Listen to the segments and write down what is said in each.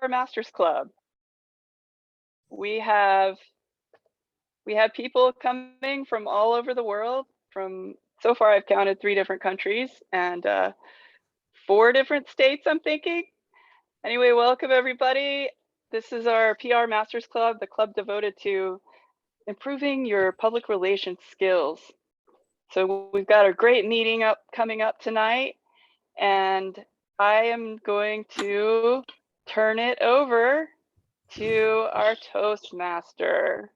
Masters Club. We have people coming from all over the world. From so far, I've counted 3 different countries and 4 different states, I'm thinking. Anyway, welcome everybody. This is our PR Masters Club, the club devoted to improving your public relations skills. So we've got a great meeting coming up tonight, and I am going to turn it over to our Toastmaster.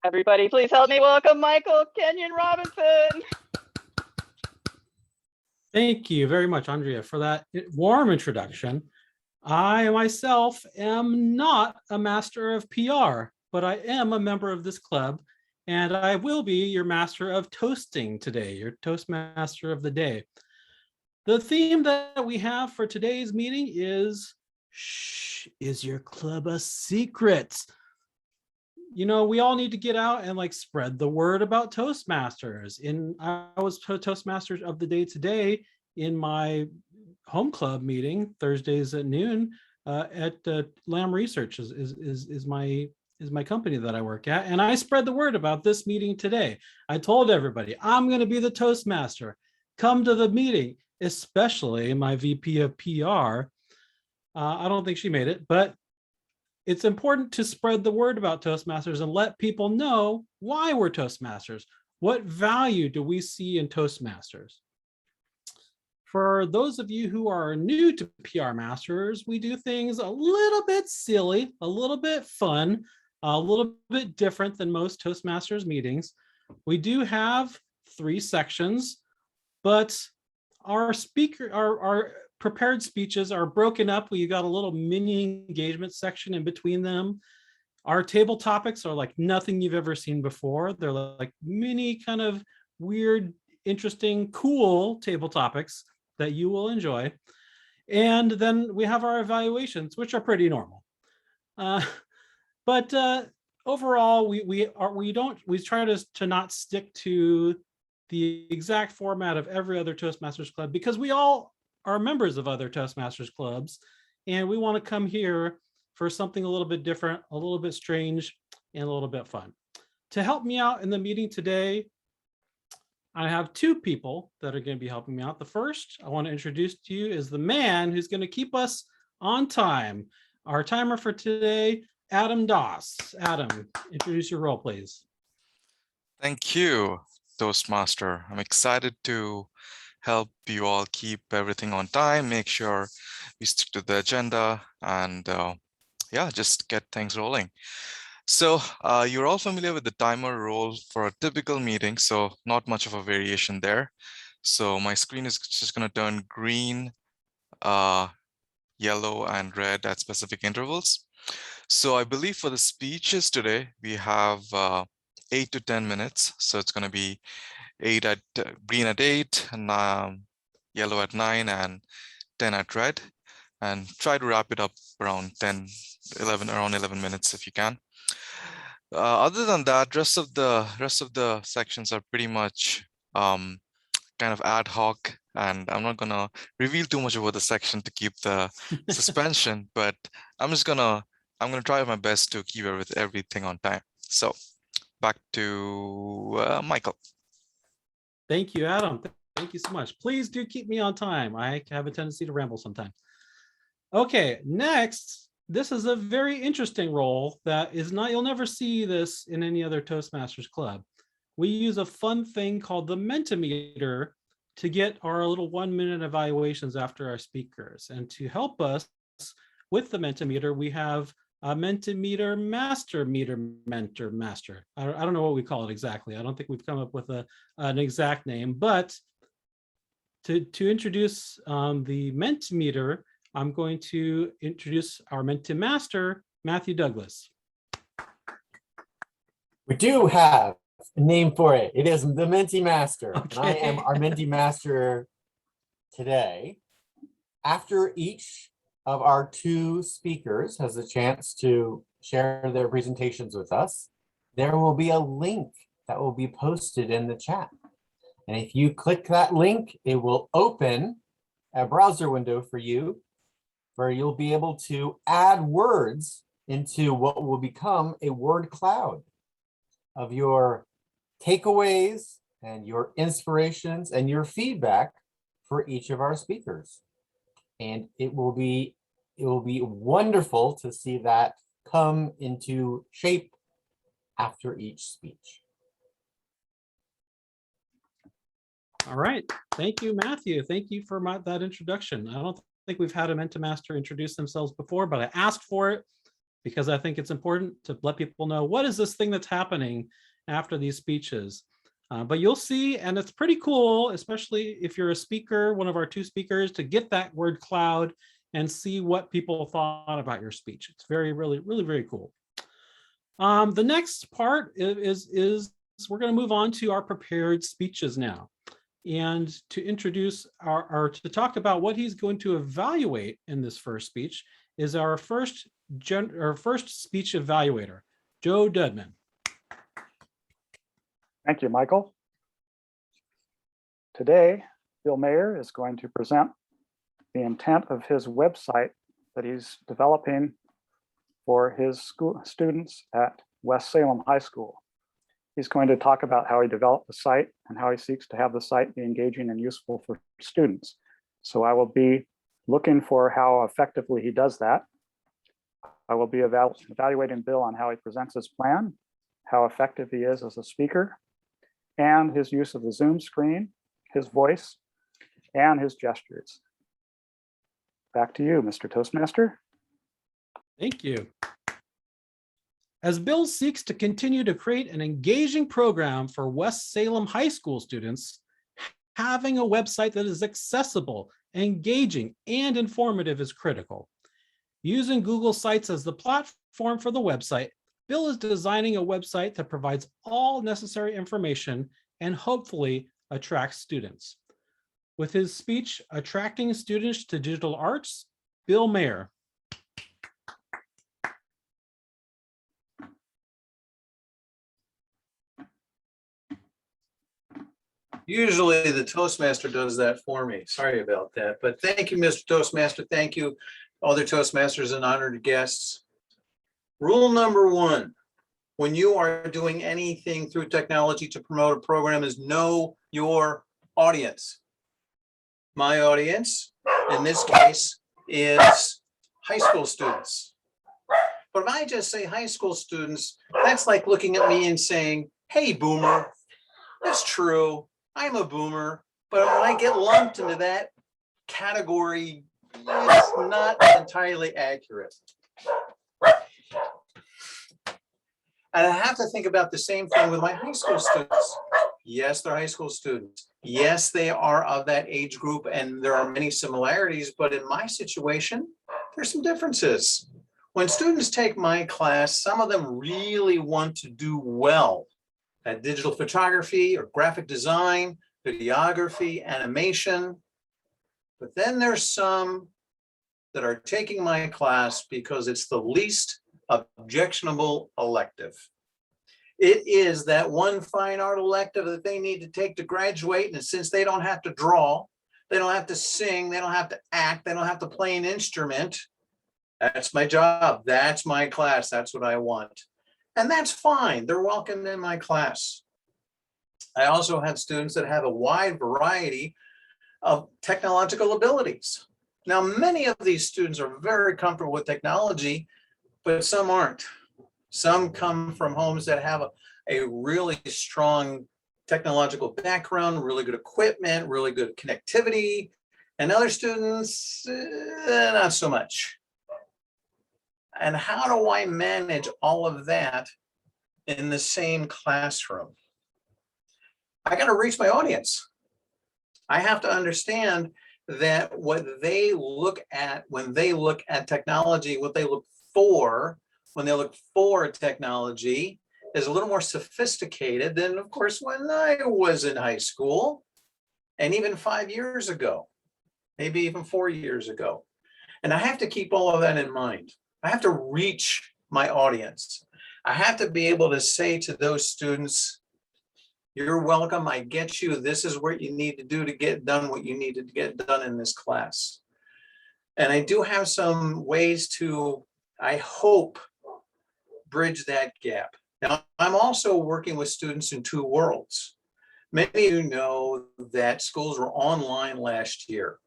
Everybody, please help me welcome Michael Kenyon Robinson. Thank you very much, Andrea, for that warm introduction. I myself am not a master of PR, but I am a member of this club, and I will be your master of toasting today, your Toastmaster of the day. The theme that we have for today's meeting is, shh, is your club a secret? You know, we all need to get out and spread the word about Toastmasters. I was Toastmasters of the day today in my home club meeting Thursdays at noon at Lamb Research is my company that I work at, and I spread the word about this meeting today. I told everybody I'm going to be the Toastmaster. Come to the meeting, especially my VP of PR. I don't think she made it, but it's important to spread the word about Toastmasters and let people know why we're Toastmasters. What value do we see in Toastmasters? For those of you who are new to PR Masters, we do things a little bit silly, a little bit fun, a little bit different than most Toastmasters meetings. We do have 3 sections, but our prepared speeches are broken up. We got a little mini engagement section in between them. Our table topics are like nothing you've ever seen before. They're like mini kind of weird, interesting, cool table topics that you will enjoy. And then we have our evaluations, which are pretty normal. But overall, we try to not stick to the exact format of every other Toastmasters club, because we all are members of other Toastmasters clubs, and we want to come here for something a little bit different, a little bit strange, and a little bit fun. To help me out in the meeting today, I have 2 people that are going to be helping me out. The first I want to introduce to you is the man who's going to keep us on time. Our timer for today, Adam Doss. Adam, introduce your role, please. Thank you, Toastmaster. I'm excited to help you all keep everything on time, make sure we stick to the agenda, and yeah, just get things rolling. So you're all familiar with the timer role for a typical meeting, so not much of a variation there. So my screen is just going to turn green, yellow, and red at specific intervals. So I believe for the speeches today, we have 8 to 10 minutes. So it's going to be green at 8, and yellow at 9, and 10 at red, and try to wrap it up around 11 minutes if you can. Other than that, rest of the sections are pretty much kind of ad hoc, and I'm not gonna reveal too much about the section to keep the suspension, but I'm gonna try my best to keep everything on time. So back to Michael. Thank you, Adam. Thank you so much. Please do keep me on time. I have a tendency to ramble sometimes. Okay, next, this is a very interesting role that is not, you'll never see this in any other Toastmasters club. We use a fun thing called the Mentimeter to get our little 1-minute evaluations after our speakers. And to help us with the Mentimeter, we have a Mentimeter Master. I don't know what we call it exactly. I don't think we've come up with an exact name, but to introduce the Mentimeter, I'm going to introduce our Mentimaster, Matthew Douglas. We do have a name for it. It is the Mentimaster. Okay. And I am our Mentimaster today. After each of our 2 speakers has a chance to share their presentations with us, there will be a link that will be posted in the chat. And if you click that link, it will open a browser window for you where you'll be able to add words into what will become a word cloud of your takeaways and your inspirations and your feedback for each of our speakers. And it will be wonderful to see that come into shape after each speech. All right. Thank you, Matthew. Thank you for that introduction. I don't think we've had a Mentimaster introduce themselves before, but I asked for it because I think it's important to let people know what is this thing that's happening after these speeches. But you'll see, and it's pretty cool, especially if you're a speaker, one of our two speakers, to get that word cloud and see what people thought about your speech. It's really very cool. The next part is we're going to move on to our prepared speeches now. And to introduce or to talk about what he's going to evaluate in this first speech is our first speech evaluator, Joe Dudman. Thank you, Michael. Today, Bill Mayer is going to present the intent of his website that he's developing for his students at West Salem High School. He's going to talk about how he developed the site and how he seeks to have the site be engaging and useful for students. So I will be looking for how effectively he does that. I will be evaluating Bill on how he presents his plan, how effective he is as a speaker, and his use of the Zoom screen, his voice, and his gestures. Back to you, Mr. Toastmaster. Thank you. As Bill seeks to continue to create an engaging program for West Salem High School students, having a website that is accessible, engaging, and informative is critical. Using Google Sites as the platform for the website, Bill is designing a website that provides all necessary information and hopefully attracts students. With his speech, Attracting Students to Digital Arts, Bill Mayer. Usually the Toastmaster does that for me. Sorry about that, but thank you, Mr. Toastmaster. Thank you, other Toastmasters and honored guests. Rule number one, when you are doing anything through technology to promote a program, is know your audience. My audience, in this case, is high school students. But if I just say high school students, that's like looking at me and saying, hey, boomer. That's true. I'm a boomer, but when I get lumped into that category, it's not entirely accurate. And I have to think about the same thing with my high school students. Yes, they're high school students. Yes, they are of that age group, and there are many similarities, but in my situation, there's some differences. When students take my class, some of them really want to do well at digital photography or graphic design, videography, animation. But then there's some that are taking my class because it's the least objectionable elective. It is that one fine art elective that they need to take to graduate. And since they don't have to draw, they don't have to sing, they don't have to act, they don't have to play an instrument. That's my job. That's my class. That's what I want. And that's fine. They're welcome in my class. I also have students that have a wide variety of technological abilities. Now, many of these students are very comfortable with technology, but some aren't. Some come from homes that have a really strong technological background, really good equipment, really good connectivity, and other students, not so much. And how do I manage all of that in the same classroom? I got to reach my audience. I have to understand that what they look at when they look at technology, what they look for when they look for technology is a little more sophisticated than, of course, when I was in high school and even 5 years ago, maybe even 4 years ago. And I have to keep all of that in mind. I have to reach my audience. I have to be able to say to those students, you're welcome, I get you. This is what you need to do to get done what you need to get done in this class. And I do have some ways to, I hope, bridge that gap. Now, I'm also working with students in two worlds. Many of you know that schools were online last year.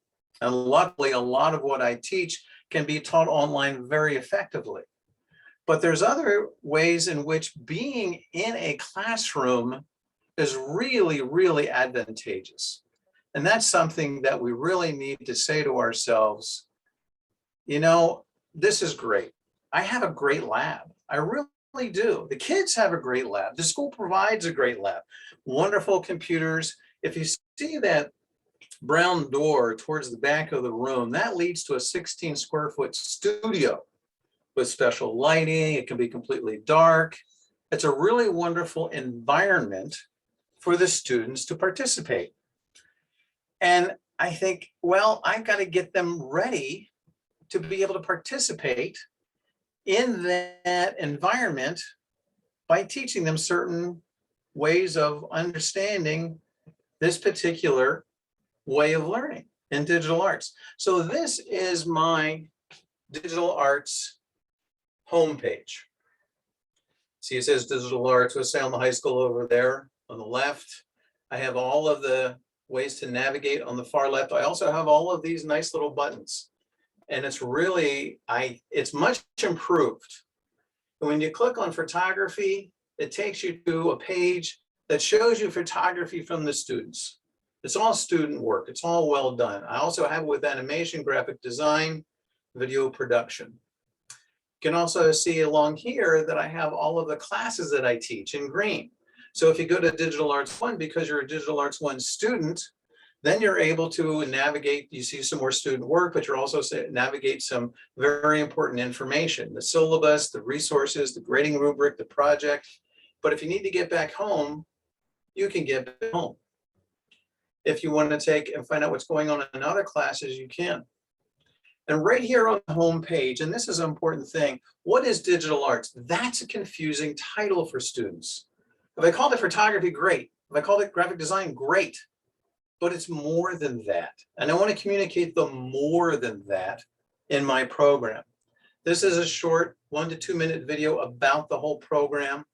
And luckily, a lot of what I teach can be taught online very effectively. But there's other ways in which being in a classroom is really, really advantageous. And that's something that we really need to say to ourselves, you know, this is great. I have a great lab. I really do. The kids have a great lab. The school provides a great lab. Wonderful computers. If you see that brown door towards the back of the room, that leads to a 16 square foot studio with special lighting. It can be completely dark. It's a really wonderful environment for the students to participate. And I think, well, I've got to get them ready to be able to participate in that environment by teaching them certain ways of understanding this particular way of learning in digital arts. So this is my digital arts homepage. See, it says digital arts with Salem High School over there on the left. I have all of the ways to navigate on the far left. I also have all of these nice little buttons. And it's really, it's much improved. When you click on photography, it takes you to a page that shows you photography from the students. It's all student work. It's all well done. I also have it with animation, graphic design, video production. You can also see along here that I have all of the classes that I teach in green. So if you go to Digital Arts 1, because you're a Digital Arts 1 student, then you're able to navigate, you see some more student work, but you're also navigate some very important information, the syllabus, the resources, the grading rubric, the project. But if you need to get back home, you can get back home. If you want to take and find out what's going on in other classes, you can. And right here on the home page, and this is an important thing, what is digital arts? That's a confusing title for students. If I called it photography, great. If I called it graphic design, great. But it's more than that. And I want to communicate the more than that in my program. This is a short 1 to 2 minute video about the whole program.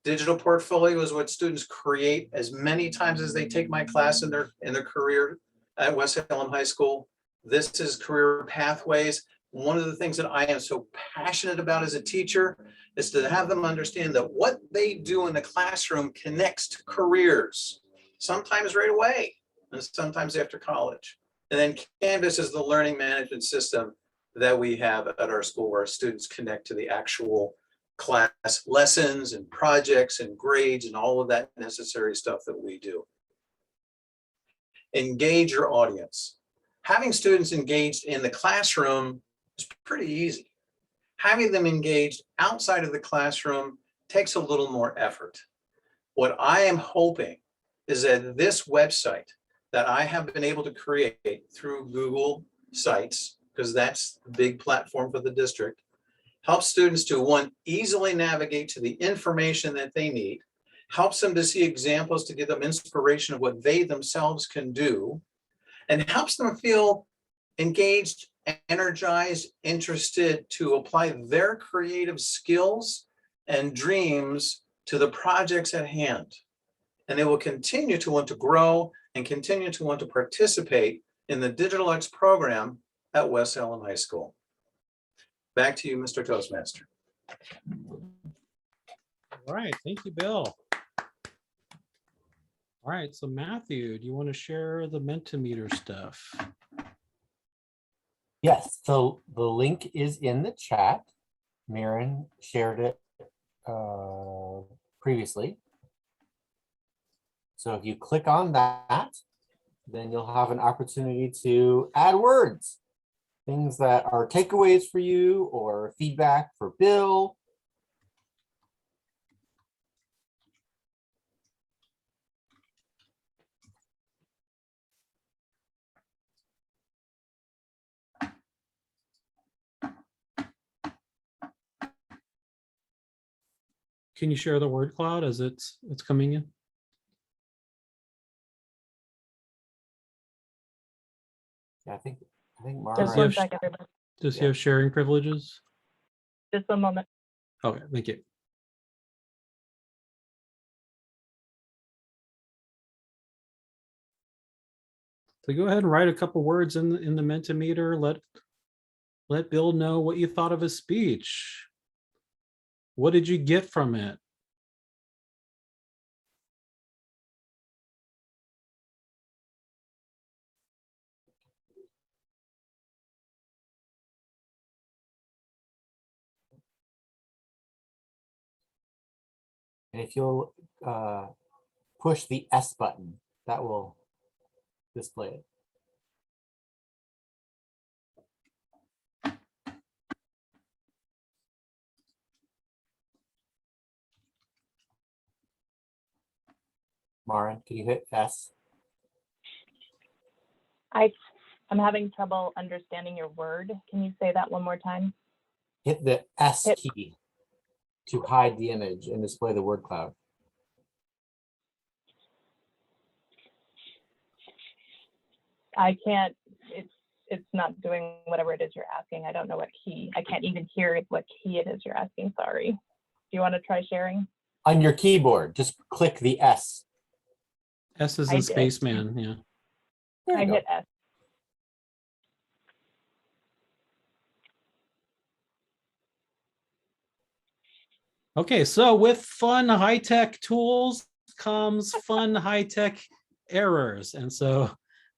Digital portfolio is what students create as many times as they take my class in their career at West Salem High School. This is career pathways. One of the things that I am so passionate about as a teacher is to have them understand that what they do in the classroom connects to careers, sometimes right away and sometimes after college. And then Canvas is the learning management system that we have at our school where students connect to the actual class lessons and projects and grades and all of that necessary stuff that we do. Engage your audience. Having students engaged in the classroom is pretty easy. Having them engaged outside of the classroom takes a little more effort. What I am hoping is that this website that I have been able to create through Google Sites, because that's the big platform for the district, helps students to, one, easily navigate to the information that they need, helps them to see examples to give them inspiration of what they themselves can do, and helps them feel engaged, energized, interested to apply their creative skills and dreams to the projects at hand. And they will continue to want to grow and continue to want to participate in the digital arts program at West Salem High School. Back to you, Mr. Toastmaster. All right, thank you, Bill. All right, so Matthew, do you want to share the Mentimeter stuff? Yes, so the link is in the chat. Maren shared it previously. So if you click on that, then you'll have an opportunity to add words, things that are takeaways for you or feedback for Bill. Can you share the word cloud as it's coming in? Yeah, I think think Does Just he Mara, have one second, everybody. Does he have sharing privileges? Just a moment. Okay, thank you. So go ahead and write a couple words in the Mentimeter. Let Bill know what you thought of his speech. What did you get from it? and if you'll push the S button, that will display it. Maren, can you hit S? I'm having trouble understanding your word. Can you say that one more time? Hit the S Hit- key to hide the image and display the word cloud. I can't, it's not doing whatever it is you're asking. I don't know what key. I can't even hear what key it is you're asking. Sorry. Do you want to try sharing? On your keyboard, just click the S. S is I in did. spaceman, yeah. There I you go. hit S. Okay, so with fun high-tech tools comes fun high-tech errors. And so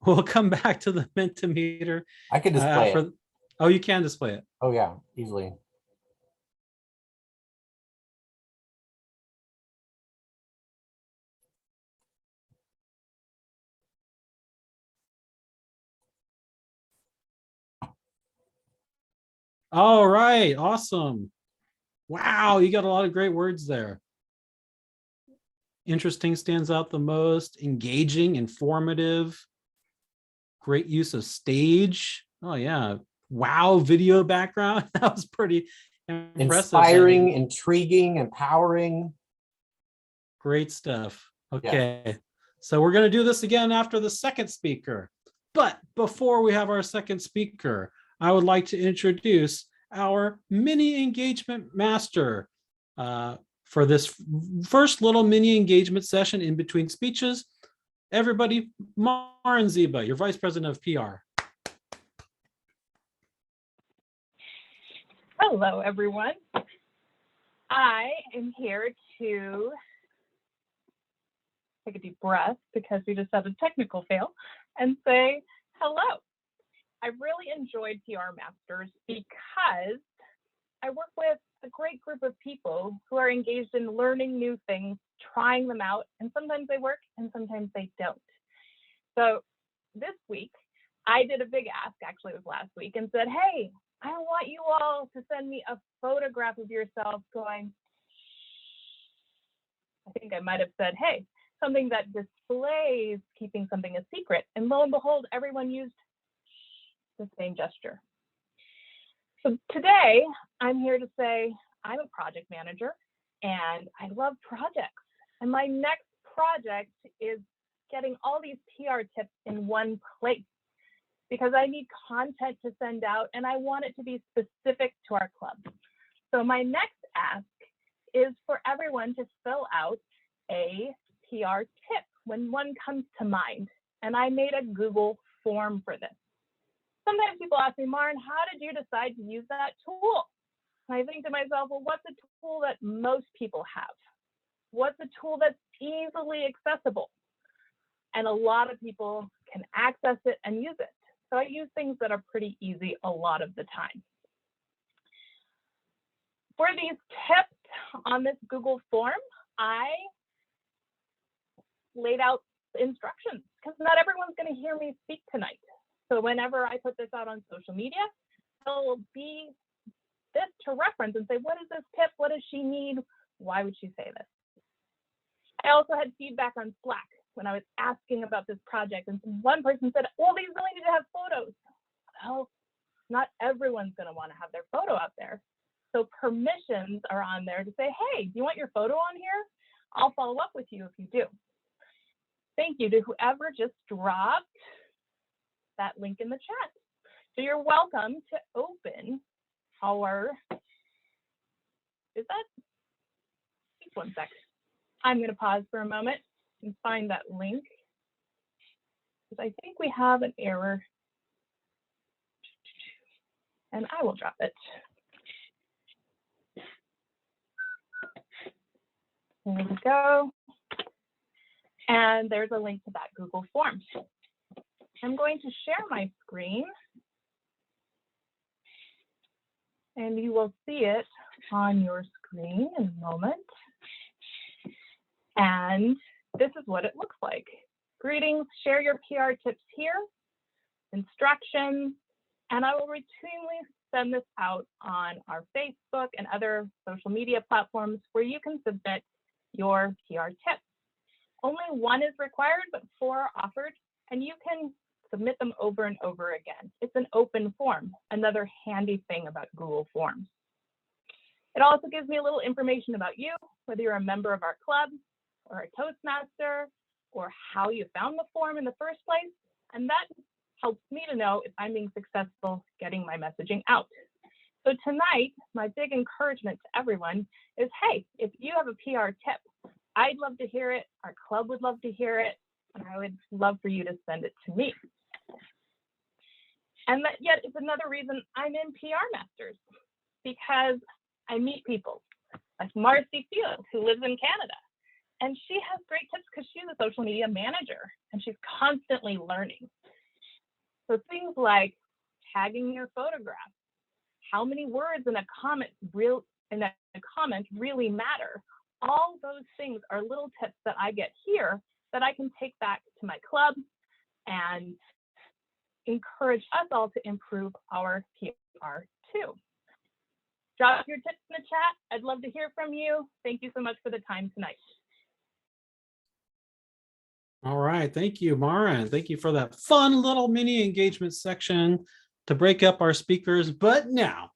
we'll come back to the Mentimeter. I can display it. Oh, you can display it. Oh yeah, easily. All right, awesome. Wow, you got a lot of great words there. Interesting stands out the most. Engaging, informative. Great use of stage. Oh yeah. Wow, video background. That was pretty impressive. Inspiring, intriguing, empowering. Great stuff. Okay. So we're going to do this again after the second speaker. But before we have our second speaker, I would like to introduce our mini engagement master for this first little mini engagement session in between speeches. Everybody, Maren Ziba, your Vice President of PR. Hello, everyone. I am here to take a deep breath because we just had a technical fail and say hello. I really enjoyed PR Masters because I work with a great group of people who are engaged in learning new things, trying them out, and sometimes they work and sometimes they don't. So this week, I did a big ask, actually it was last week, and said, hey, I want you all to send me a photograph of yourself going, I think I might have said, hey, something that displays keeping something a secret. And lo and behold, everyone used the same gesture. So today, I'm here to say I'm a project manager and I love projects. And my next project is getting all these PR tips in one place because I need content to send out and I want it to be specific to our club. So my next ask is for everyone to fill out a PR tip when one comes to mind. And I made a Google form for this. Sometimes people ask me, Maren, how did you decide to use that tool? And I think to myself, well, what's a tool that most people have? What's a tool that's easily accessible? And a lot of people can access it and use it. So I use things that are pretty easy a lot of the time. For these tips on this Google form, I laid out instructions because not everyone's going to hear me speak tonight. So whenever I put this out on social media, there'll be this to reference and say, what is this tip? What does she need? Why would she say this? I also had feedback on Slack when I was asking about this project. And one person said, well, these really need to have photos. Well, not everyone's going to want to have their photo out there. So permissions are on there to say, hey, do you want your photo on here? I'll follow up with you if you do. Thank you to whoever just dropped that link in the chat. So you're welcome to open our, is that, just one sec. I'm going to pause for a moment and find that link, because I think we have an error, and I will drop it. There we go. And there's a link to that Google form. I'm going to share my screen, and you will see it on your screen in a moment. And this is what it looks like. Greetings, share your PR tips here, instructions, and I will routinely send this out on our Facebook and other social media platforms where you can submit your PR tips. Only one is required, but 4 are offered, and you can submit them over and over again. It's an open form, another handy thing about Google Forms. It also gives me a little information about you, whether you're a member of our club or a Toastmaster, or how you found the form in the first place, and that helps me to know if I'm being successful getting my messaging out. So tonight, my big encouragement to everyone is, hey, if you have a PR tip, I'd love to hear it, our club would love to hear it, and I would love for you to send it to me. And that yet it's another reason I'm in PR Masters, because I meet people like Marcy Fields, who lives in Canada. And she has great tips because she's a social media manager and she's constantly learning. So things like tagging your photograph, how many words in a comment really matter. All those things are little tips that I get here that I can take back to my club and encourage us all to improve our PR too. Drop your tips in the chat. I'd love to hear from you. Thank you so much for the time tonight. All right, thank you, Mara, and thank you for that fun little mini engagement section to break up our speakers. But now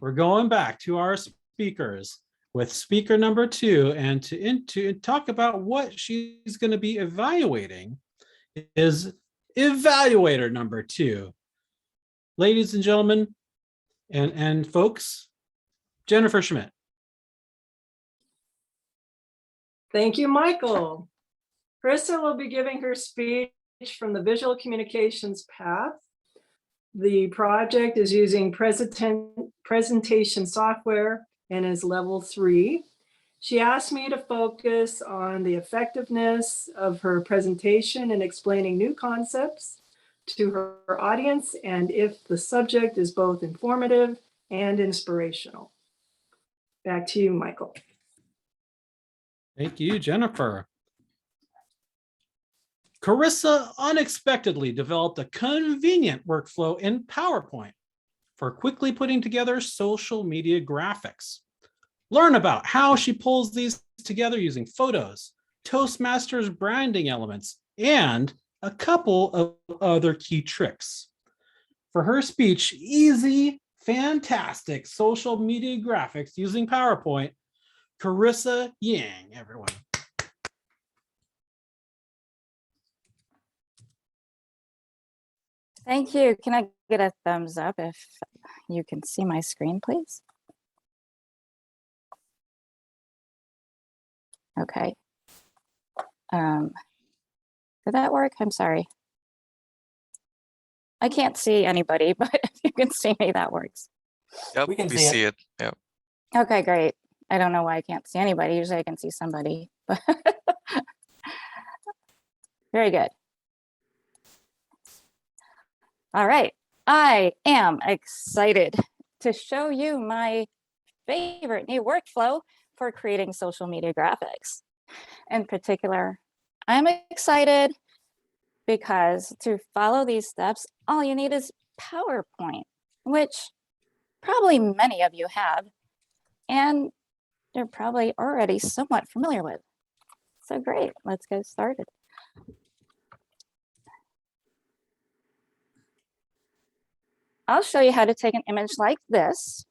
we're going back to our speakers with speaker number 2, and to talk about what she's going to be evaluating is evaluator number 2. Ladies and gentlemen, and folks, Jennifer Schmidt. Thank you, Michael. Charissa will be giving her speech from the Visual Communications path. The project is using presentation software and is level 3. She asked me to focus on the effectiveness of her presentation and explaining new concepts to her audience, and if the subject is both informative and inspirational. Back to you, Michael. Thank you, Jennifer. Charissa unexpectedly developed a convenient workflow in PowerPoint for quickly putting together social media graphics. Learn about how she pulls these together using photos, Toastmasters branding elements, and a couple of other key tricks. For her speech, easy, fantastic social media graphics using PowerPoint, Charissa Yang, everyone. Thank you. Can I get a thumbs up if you can see my screen, please? Okay. Did that work? I'm sorry. I can't see anybody, but if you can see me, that works. Yep, We can we see it. see it. Yep. Okay, great. I don't know why I can't see anybody. Usually I can see somebody, but very good. All right, I am excited to show you my favorite new workflow for creating social media graphics. In particular, I'm excited because to follow these steps, all you need is PowerPoint, which probably many of you have, and you're probably already somewhat familiar with. So great, let's get started. I'll show you how to take an image like this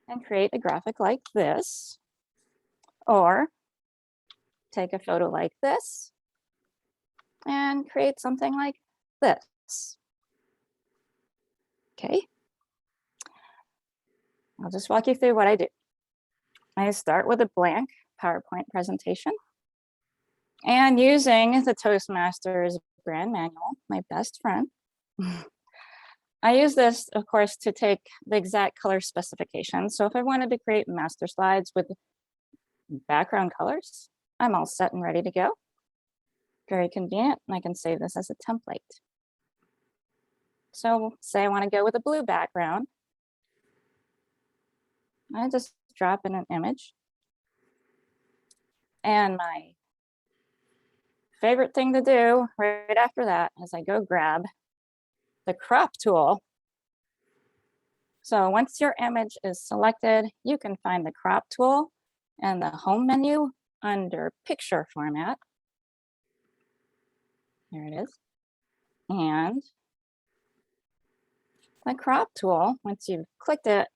and create a graphic like this, or take a photo like this and create something like this. Okay. I'll just walk you through what I do. I start with a blank PowerPoint presentation and using the Toastmasters brand manual, my best friend. I use this, of course, to take the exact color specifications. So if I wanted to create master slides with background colors, I'm all set and ready to go. Very convenient, and I can save this as a template. So say I want to go with a blue background. I just drop in an image. And my favorite thing to do right after that is I go grab the crop tool. So once your image is selected, you can find the crop tool in the home menu under picture format. There it is. And the crop tool, once you've clicked it,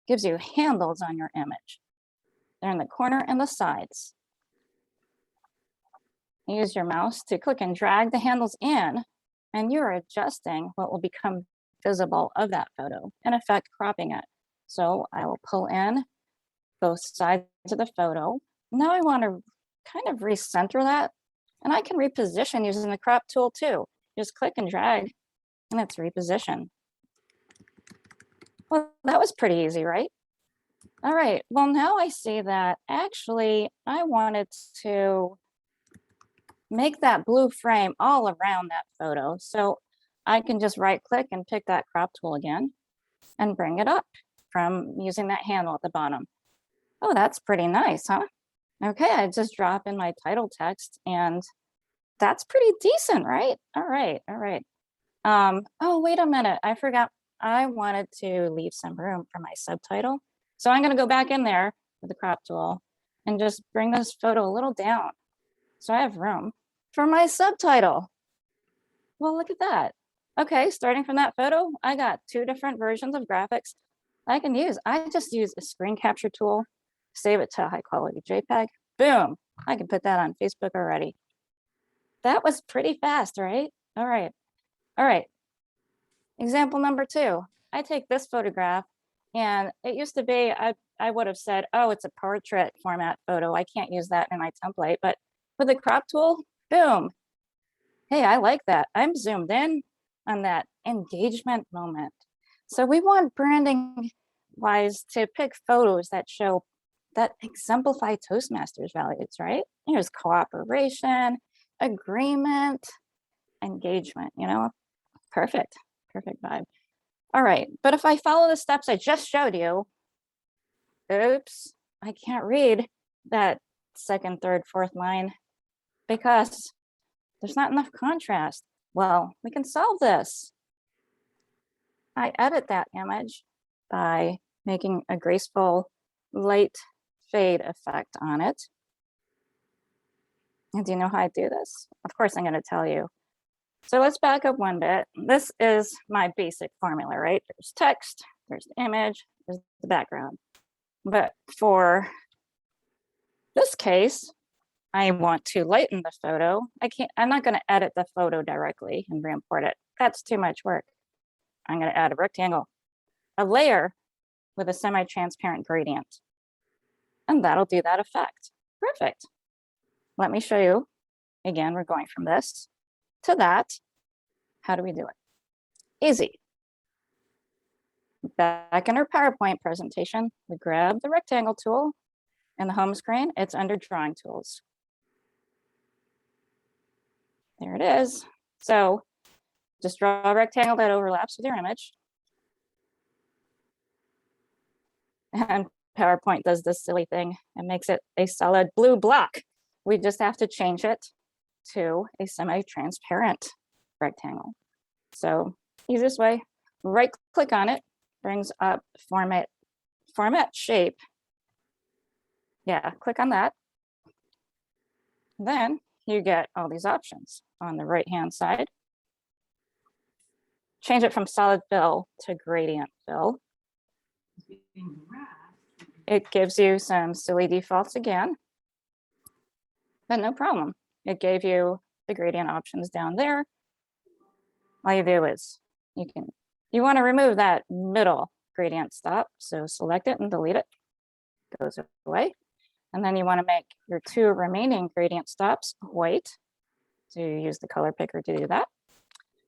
gives you handles on your image. They're in the corner and the sides. You use your mouse to click and drag the handles in, and you're adjusting what will become visible of that photo, in effect cropping it. So I will pull in both sides of the photo. Now I want to kind of recenter that, and I can reposition using the crop tool too. Just click and drag, and it's repositioned. Well, that was pretty easy, right? All right, well, now I see that actually I wanted to make that blue frame all around that photo. So I can just right click and pick that crop tool again and bring it up from using that handle at the bottom. Oh, that's pretty nice, huh? Okay, I just drop in my title text and that's pretty decent, right? All right, all right. Oh, wait a minute, I forgot I wanted to leave some room for my subtitle. So I'm gonna go back in there with the crop tool and just bring this photo a little down. So I have room for my subtitle. Well, look at that. Okay, starting from that photo, I got two different versions of graphics I can use. I just use a screen capture tool, save it to a high quality JPEG. Boom, I can put that on Facebook already. That was pretty fast, right? All right, all right. Example number 2, I take this photograph and it used to be, I would have said, oh, it's a portrait format photo. I can't use that in my template, but with the crop tool, boom. Hey, I like that. I'm zoomed in on that engagement moment. So we want branding wise to pick photos that show, that exemplify Toastmasters values, right? Here's cooperation, agreement, engagement, you know, perfect, perfect vibe. All right, but if I follow the steps I just showed you, oops, I can't read that second, third, fourth line because there's not enough contrast. Well, we can solve this. I edit that image by making a graceful light fade effect on it. And do you know how I do this? Of course, I'm going to tell you. So let's back up one bit. This is my basic formula, right? There's text, there's the image, there's the background. But for this case, I want to lighten the photo. I'm not going to edit the photo directly and re-import it. That's too much work. I'm going to add a rectangle, a layer with a semi-transparent gradient. And that'll do that effect. Perfect. Let me show you. Again, we're going from this to that. How do we do it? Easy. Back in our PowerPoint presentation, we grab the rectangle tool and the home screen. It's under drawing tools. There it is. So just draw a rectangle that overlaps with your image. And PowerPoint does this silly thing and makes it a solid blue block. We just have to change it to a semi-transparent rectangle. So easiest way, right click on it, brings up format shape. Yeah, click on that. Then you get all these options on the right-hand side. Change it from solid fill to gradient fill. It gives you some silly defaults again, but no problem. It gave you the gradient options down there. All you do is you You want to remove that middle gradient stop. So select it and delete it. Goes away. And then you want to make your 2 remaining gradient stops white. So you use the color picker to do that.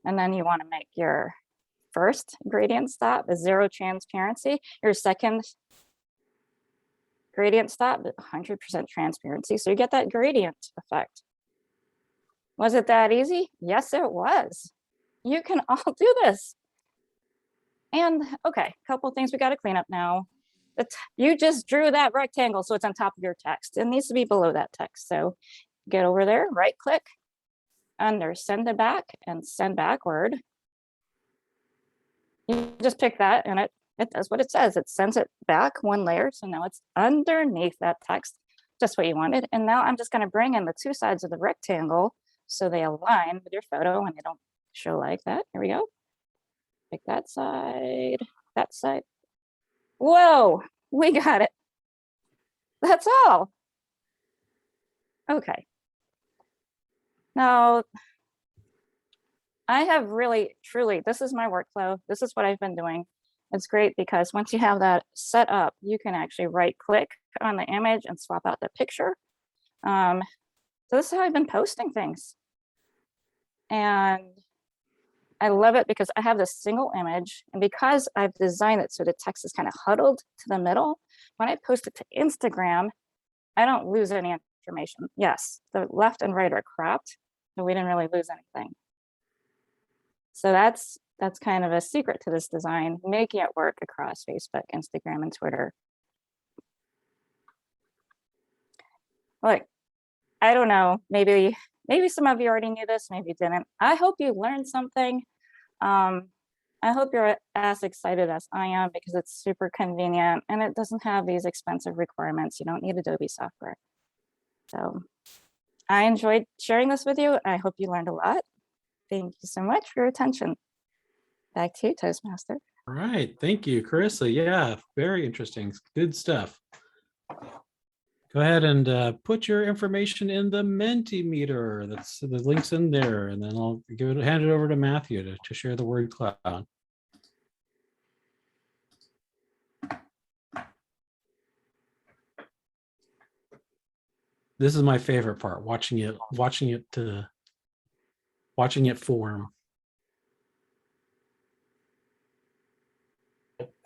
And then you want to make your first gradient stop a 0 transparency. Your second gradient stop, 100% transparency. So you get that gradient effect. Was it that easy? Yes, it was. You can all do this. And okay, a couple things we got to clean up now. You just drew that rectangle, so it's on top of your text. It needs to be below that text. So get over there, right click, under send it back and send backward. You just pick that and it does what it says. It sends it back 1 layer. So now it's underneath that text, just what you wanted. And now I'm just going to bring in the 2 sides of the rectangle so they align with your photo and they don't show like that. Here we go. Pick that side, that side. Whoa, we got it. That's all. Okay. Now, I have really, truly, this is my workflow. This is what I've been doing. It's great because once you have that set up, you can actually right click on the image and swap out the picture. So this is how I've been posting things. And I love it because I have this single image, and because I've designed it so the text is kind of huddled to the middle, when I post it to Instagram, I don't lose any information. Yes, the left and right are cropped, but we didn't really lose anything. So that's kind of a secret to this design, making it work across Facebook, Instagram, and Twitter. Like, I don't know, maybe some of you already knew this, maybe you didn't. I hope you learned something. I hope you're as excited as I am because it's super convenient and it doesn't have these expensive requirements. You don't need Adobe software. So I enjoyed sharing this with you. I hope you learned a lot. Thank you so much for your attention. Back to you, Toastmaster. All right, thank you, Charissa. Yeah, very interesting, good stuff. Go ahead and put your information in the Mentimeter. That's the link's in there, and then I'll hand it over to Matthew to share the word cloud. This is my favorite part, watching it form.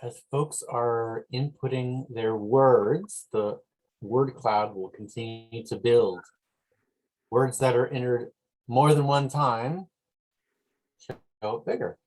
As folks are inputting their words, the word cloud will continue to build. Words that are entered more than one time show up bigger.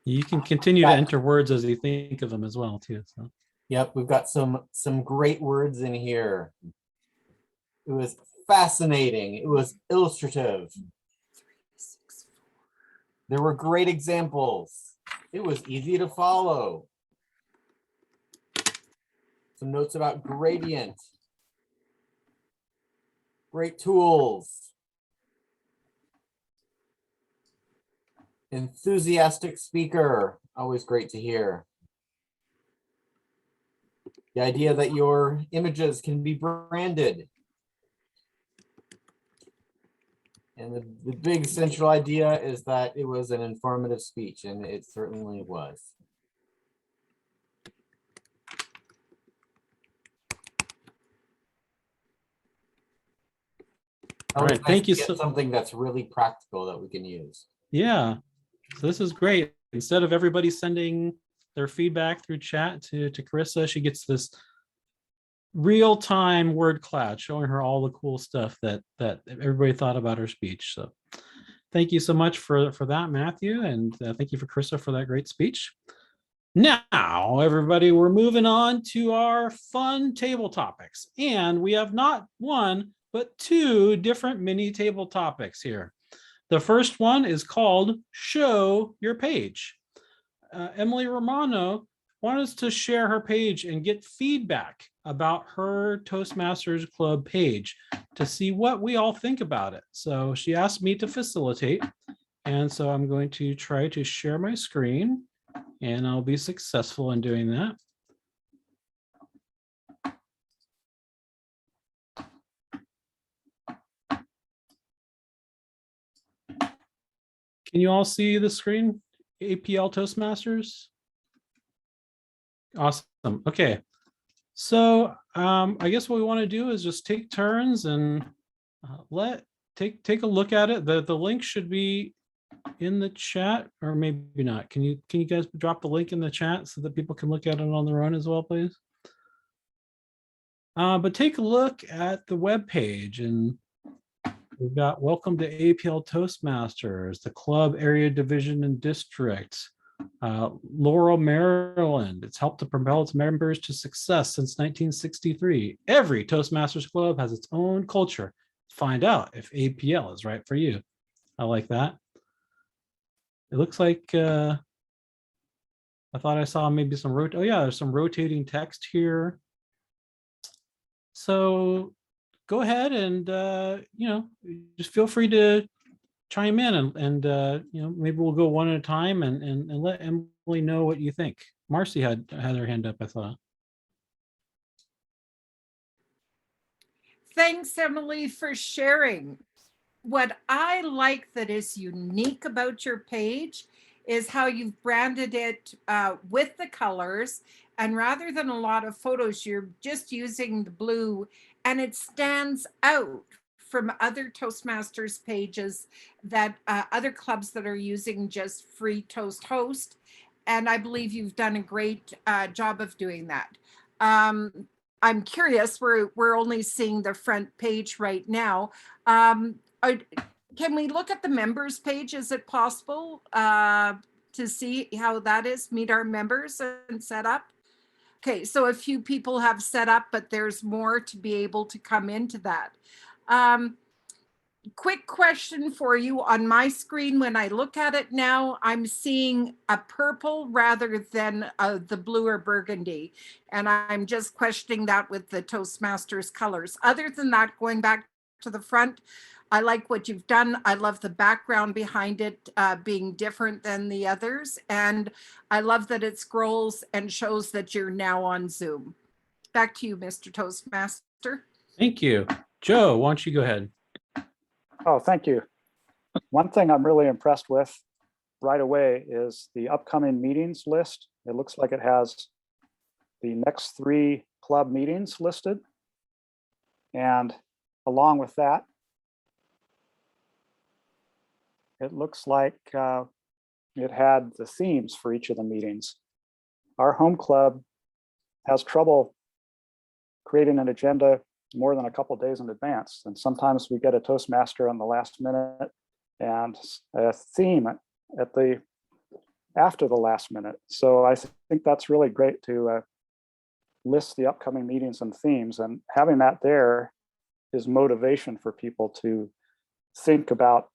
You can continue to enter words as you think of them as well, too. So. Yep, we've got some great words in here. It was fascinating. It was illustrative. There were great examples. It was easy to follow. Some notes about gradient. Great tools. Enthusiastic speaker, always great to hear. The idea that your images can be branded. And the big central idea is that it was an informative speech, and it certainly was. All right, thank you. Something that's really practical that we can use. Yeah, so this is great. Instead of everybody sending their feedback through chat to Charissa, she gets this real-time word cloud showing her all the cool stuff that everybody thought about her speech. So thank you so much for that, Matthew, and thank you for Charissa for that great speech. Now, everybody, we're moving on to our fun table topics, and we have not one but 2 different mini table topics here. The first one is called Show Your Page. Emilee Romano, why wanted us to share her page and get feedback about her Toastmasters Club page to see what we all think about it. So she asked me to facilitate. And so I'm going to try to share my screen, and I'll be successful in doing that. Can you all see the screen? APL Toastmasters? Awesome. Okay. So I guess what we want to do is just take turns and take a look at it. The link should be in the chat, or maybe not. Can you guys drop the link in the chat so that people can look at it on their own as well, please? But take a look at the web page, and we've got welcome to APL Toastmasters, the club area division and district, Laurel, Maryland. It's helped to propel its members to success since 1963. Every Toastmasters club has its own culture. Find out if APL is right for you. I like that. It looks like I thought I saw maybe some oh yeah, there's some rotating text here. So go ahead and just feel free to chime in and maybe we'll go one at a time and let Emilee know what you think. Marcy had her hand up, I thought. Thanks, Emilee, for sharing. What I like that is unique about your page is how you've branded it with the colors, and rather than a lot of photos, you're just using the blue, and it stands out from other Toastmasters pages that other clubs that are using just free Toast Host. And I believe you've done a great job of doing that. I'm curious, we're only seeing the front page right now. Can we look at the members page? Is it possible to see how that is? Meet our members and set up? Okay, so a few people have set up, but there's more to be able to come into that. Quick question for you. On my screen, when I look at it now, I'm seeing a purple rather than the blue or burgundy. And I'm just questioning that with the Toastmasters colors. Other than that, going back to the front, I like what you've done. I love the background behind it being different than the others. And I love that it scrolls and shows that you're now on Zoom. Back to you, Mr. Toastmaster. Thank you. Joe, why don't you go ahead? Oh, thank you. One thing I'm really impressed with right away is the upcoming meetings list. It looks like it has the next 3 club meetings listed. And along with that, it looks like it had the themes for each of the meetings. Our home club has trouble creating an agenda more than a couple of days in advance. And sometimes we get a Toastmaster on the last minute and a theme after the last minute. So I think that's really great to list the upcoming meetings and themes, and having that there is motivation for people to think about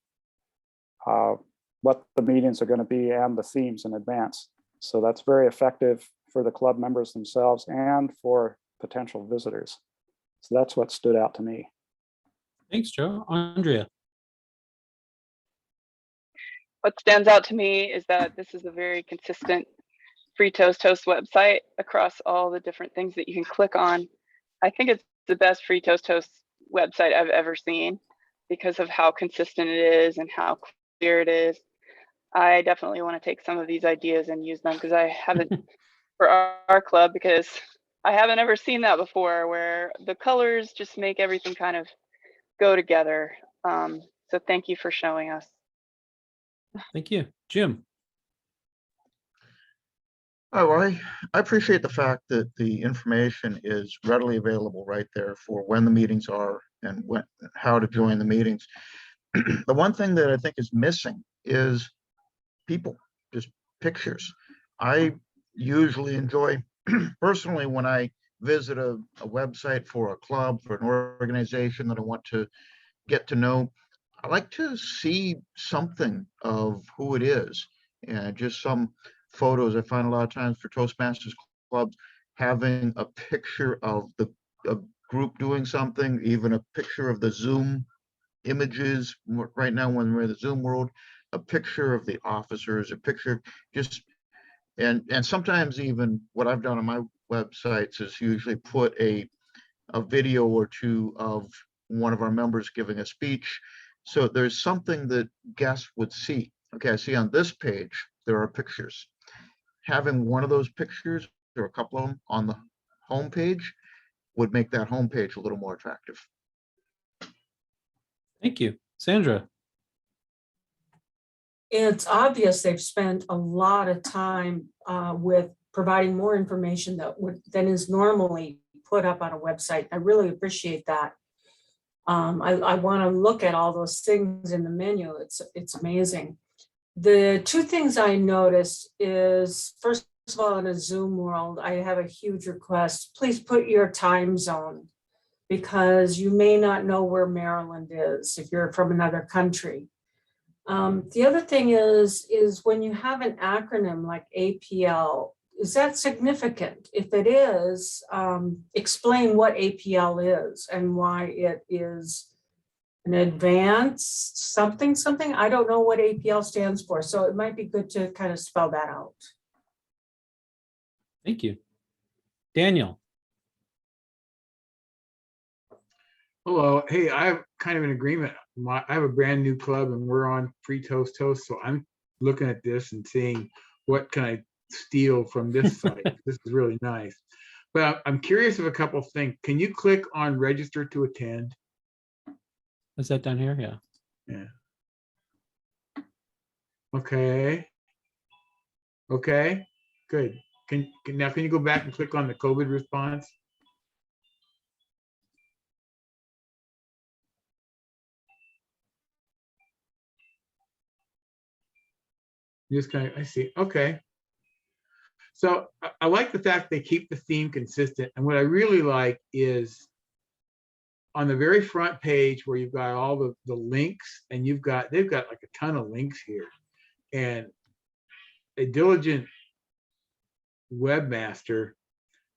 what the meetings are going to be and the themes in advance. So that's very effective for the club members themselves and for potential visitors. So that's what stood out to me. Thanks, Joe. Andrea. What stands out to me is that this is a very consistent free Toast Host website across all the different things that you can click on. I think it's the best free Toast Host website I've ever seen because of how consistent it is and how clear it is. I definitely want to take some of these ideas and use them because I haven't for our club, because I haven't ever seen that before, where the colors just make everything kind of go together. So thank you for showing us. Thank you. Jim. Oh, well, I appreciate the fact that the information is readily available right there for when the meetings are and how to join the meetings. The one thing that I think is missing is people, just pictures. I usually enjoy, personally, when I visit a website for a club, for an organization that I want to get to know, I like to see something of who it is, and just some photos. I find a lot of times for Toastmasters clubs, having a picture of a group doing something, even a picture of the Zoom images right now when we're in the Zoom world, a picture of the officers, a picture just, and sometimes even what I've done on my websites is usually put a video or two of one of our members giving a speech. So there's something that guests would see. Okay, I see on this page, there are pictures. Having one of those pictures or a couple of them on the home page would make that home page a little more attractive. Thank you. Sandra. It's obvious they've spent a lot of time with providing more information than is normally put up on a website. I really appreciate that. I want to look at all those things in the menu. It's amazing. The two things I noticed is, first of all, in a Zoom world, I have a huge request. Please put your time zone, because you may not know where Maryland is if you're from another country. The other thing is when you have an acronym like APL, is that significant? If it is, explain what APL is and why it is an advanced something. I don't know what APL stands for, so it might be good to kind of spell that out. Thank you. Daniel. Hello. Hey, I'm kind of in agreement. I have a brand new club and we're on Free Toast Toast. So I'm looking at this and seeing what can I steal from this site. This is really nice. But I'm curious of a couple of things. Can you click on register to attend? Is that down here? Yeah. Yeah. Okay. Okay, good. Can you go back and click on the COVID response? Just kind of, I see. Okay. So I like the fact they keep the theme consistent. And what I really like is on the very front page where you've got all the links, and they've got like a ton of links here. And a diligent webmaster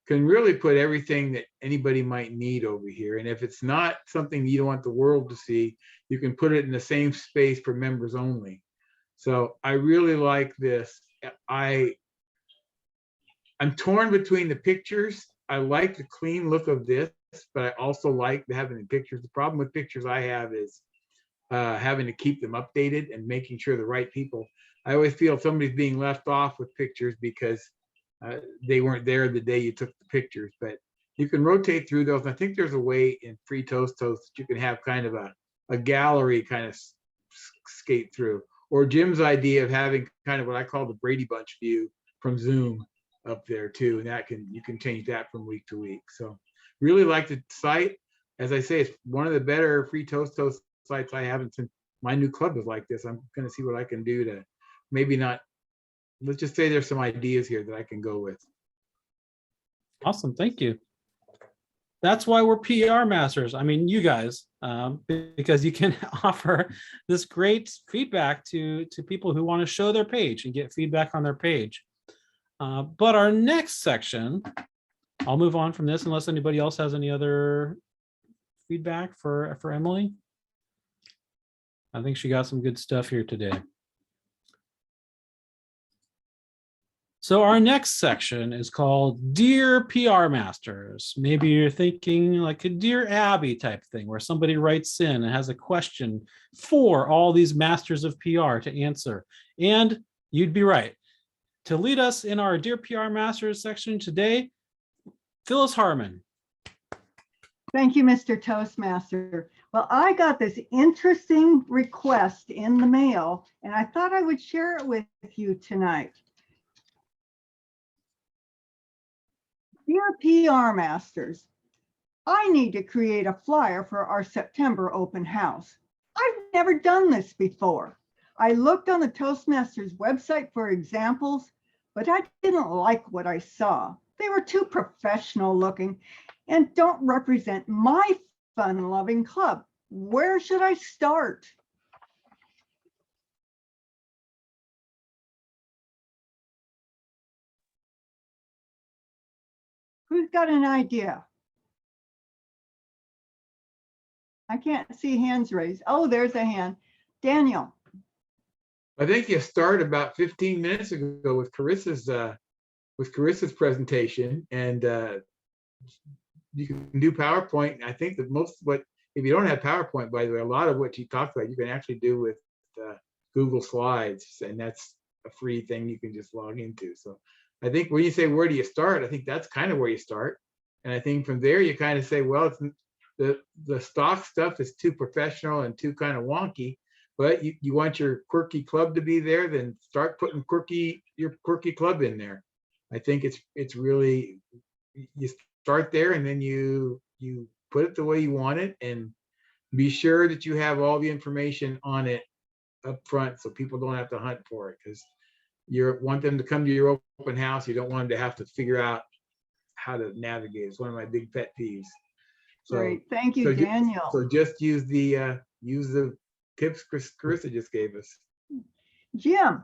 can really put everything that anybody might need over here. And if it's not something you don't want the world to see, you can put it in the same space for members only. So I really like this. I'm torn between the pictures. I like the clean look of this, but I also like having the pictures. The problem with pictures I have is having to keep them updated and making sure the right people. I always feel somebody's being left off with pictures because they weren't there the day you took the pictures, but you can rotate through those. And I think there's a way in Free Toast Toast that you can have kind of a gallery kind of skate through, or Jim's idea of having kind of what I call the Brady Bunch view from Zoom up there too. And that you can change that from week to week. So really like the site. As I say, it's one of the better Free Toast Toast sites I haven't since my new club is like this. I'm going to see what I can do to maybe not, let's just say there's some ideas here that I can go with. Awesome. Thank you. That's why we're PR masters. I mean, you guys, because you can offer this great feedback to people who want to show their page and get feedback on their page. But our next section, I'll move on from this unless anybody else has any other feedback for Emilee. I think she got some good stuff here today. So our next section is called Dear PR Masters. Maybe you're thinking like a Dear Abby type thing where somebody writes in and has a question for all these masters of PR to answer. And you'd be right. To lead us in our Dear PR Masters section today, Phyllis Harmon. Thank you, Mr. Toastmaster. Well, I got this interesting request in the mail, and I thought I would share it with you tonight. Dear PR Masters, I need to create a flyer for our September open house. I've never done this before. I looked on the Toastmasters website for examples, but I didn't like what I saw. They were too professional looking and don't represent my fun-loving club. Where should I start? Who's got an idea? I can't see hands raised. Oh, there's a hand. Daniel. I think you started about 15 minutes ago with Carissa's presentation, and you can do PowerPoint. I think that if you don't have PowerPoint, by the way, a lot of what you talked about, you can actually do with Google Slides, and that's a free thing you can just log into. So I think when you say, where do you start? I think that's kind of where you start. And I think from there, you kind of say, well, the stock stuff is too professional and too kind of wonky, but you want your quirky club to be there, then start putting your quirky club in there. I think it's really, you start there and then you put it the way you want it, and be sure that you have all the information on it up front so people don't have to hunt for it, because you want them to come to your open house. You don't want them to have to figure out how to navigate. It's one of my big pet peeves. So, Great. Thank you, Daniel. So just use the tips Carissa just gave us. Jim.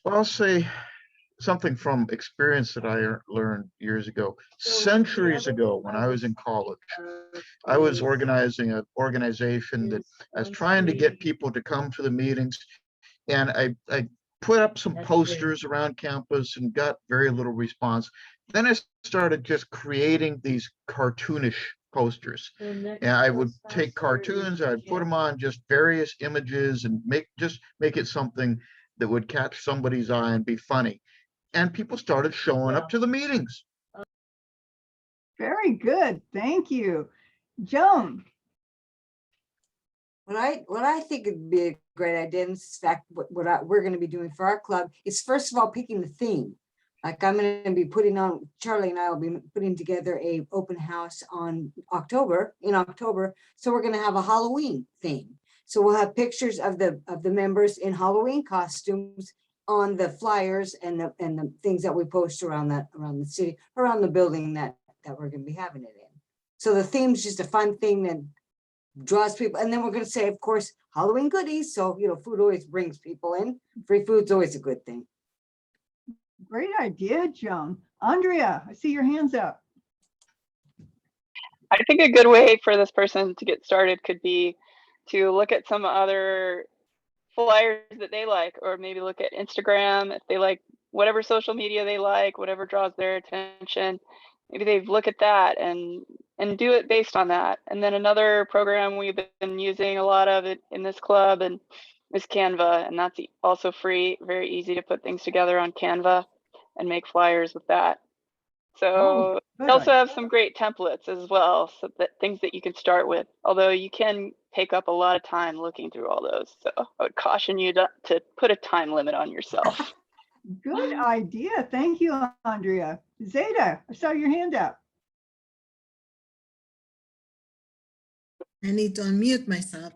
Well, I'll say something from experience that I learned years ago. Centuries ago, when I was in college, I was organizing an organization that I was trying to get people to come to the meetings. And I put up some posters around campus and got very little response. Then I started just creating these cartoonish posters. And I would take cartoons, I'd put them on just various images and make it something that would catch somebody's eye and be funny. And people started showing up to the meetings. Very good. Thank you. Joan. What I think would be a great idea, and in fact, we're going to be doing for our club, is first of all picking the theme. Like I'm going to be Charlie and I will be putting together a open house in October. So we're going to have a Halloween theme. So we'll have pictures of the members in Halloween costumes on the flyers and the things that we post around the city, around the building that we're going to be having it in. So the theme's just a fun thing that draws people. And then we're going to say, of course, Halloween goodies. So, food always brings people in. Free food's always a good thing. Great idea, Joan. Andrea, I see your hands up. I think a good way for this person to get started could be to look at some other flyers that they like, or maybe look at Instagram if they like whatever social media they like, whatever draws their attention. Maybe they look at that and do it based on that. And then another program we've been using a lot of it in this club and is Canva, and that's also free. Very easy to put things together on Canva and make flyers with that. So we also have some great templates as well, so that things that you can start with, although you can take up a lot of time looking through all those. So I would caution you to put a time limit on yourself. Good idea. Thank you, Andrea. Zeta, I saw your hand up. I need to unmute myself.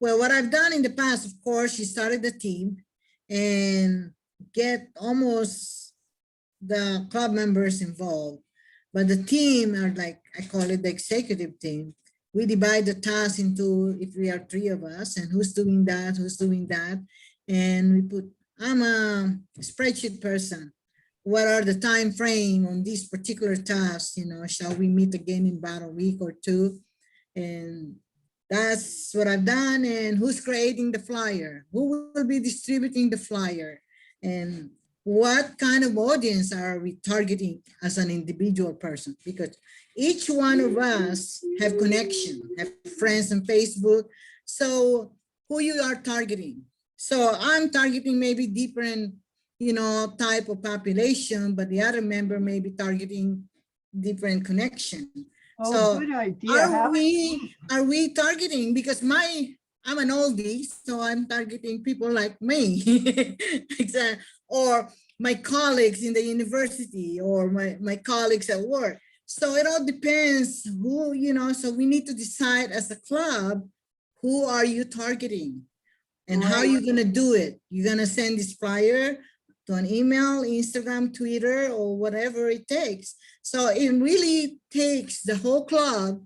Well, what I've done in the past, of course, you started the team and get almost the club members involved. But the team are like, I call it the executive team. We divide the tasks into, if we are 3 of us, and who's doing that. And we put, I'm a spreadsheet person. What are the time frame on these particular tasks? Shall we meet again in about a week or 2? And that's what I've done. And who's creating the flyer? Who will be distributing the flyer? And what kind of audience are we targeting as an individual person? Because each one of us have connection, have friends on Facebook. So who you are targeting? So I'm targeting maybe different, type of population, but the other member may be targeting different connection. Oh, so good idea. Are we targeting, because I'm an oldie, so I'm targeting people like me. Or my colleagues in the university, or my colleagues at work. So it all depends who, so we need to decide as a club, who are you targeting and how are you going to do it? You're going to send this flyer to an email, Instagram, Twitter, or whatever it takes. So it really takes the whole club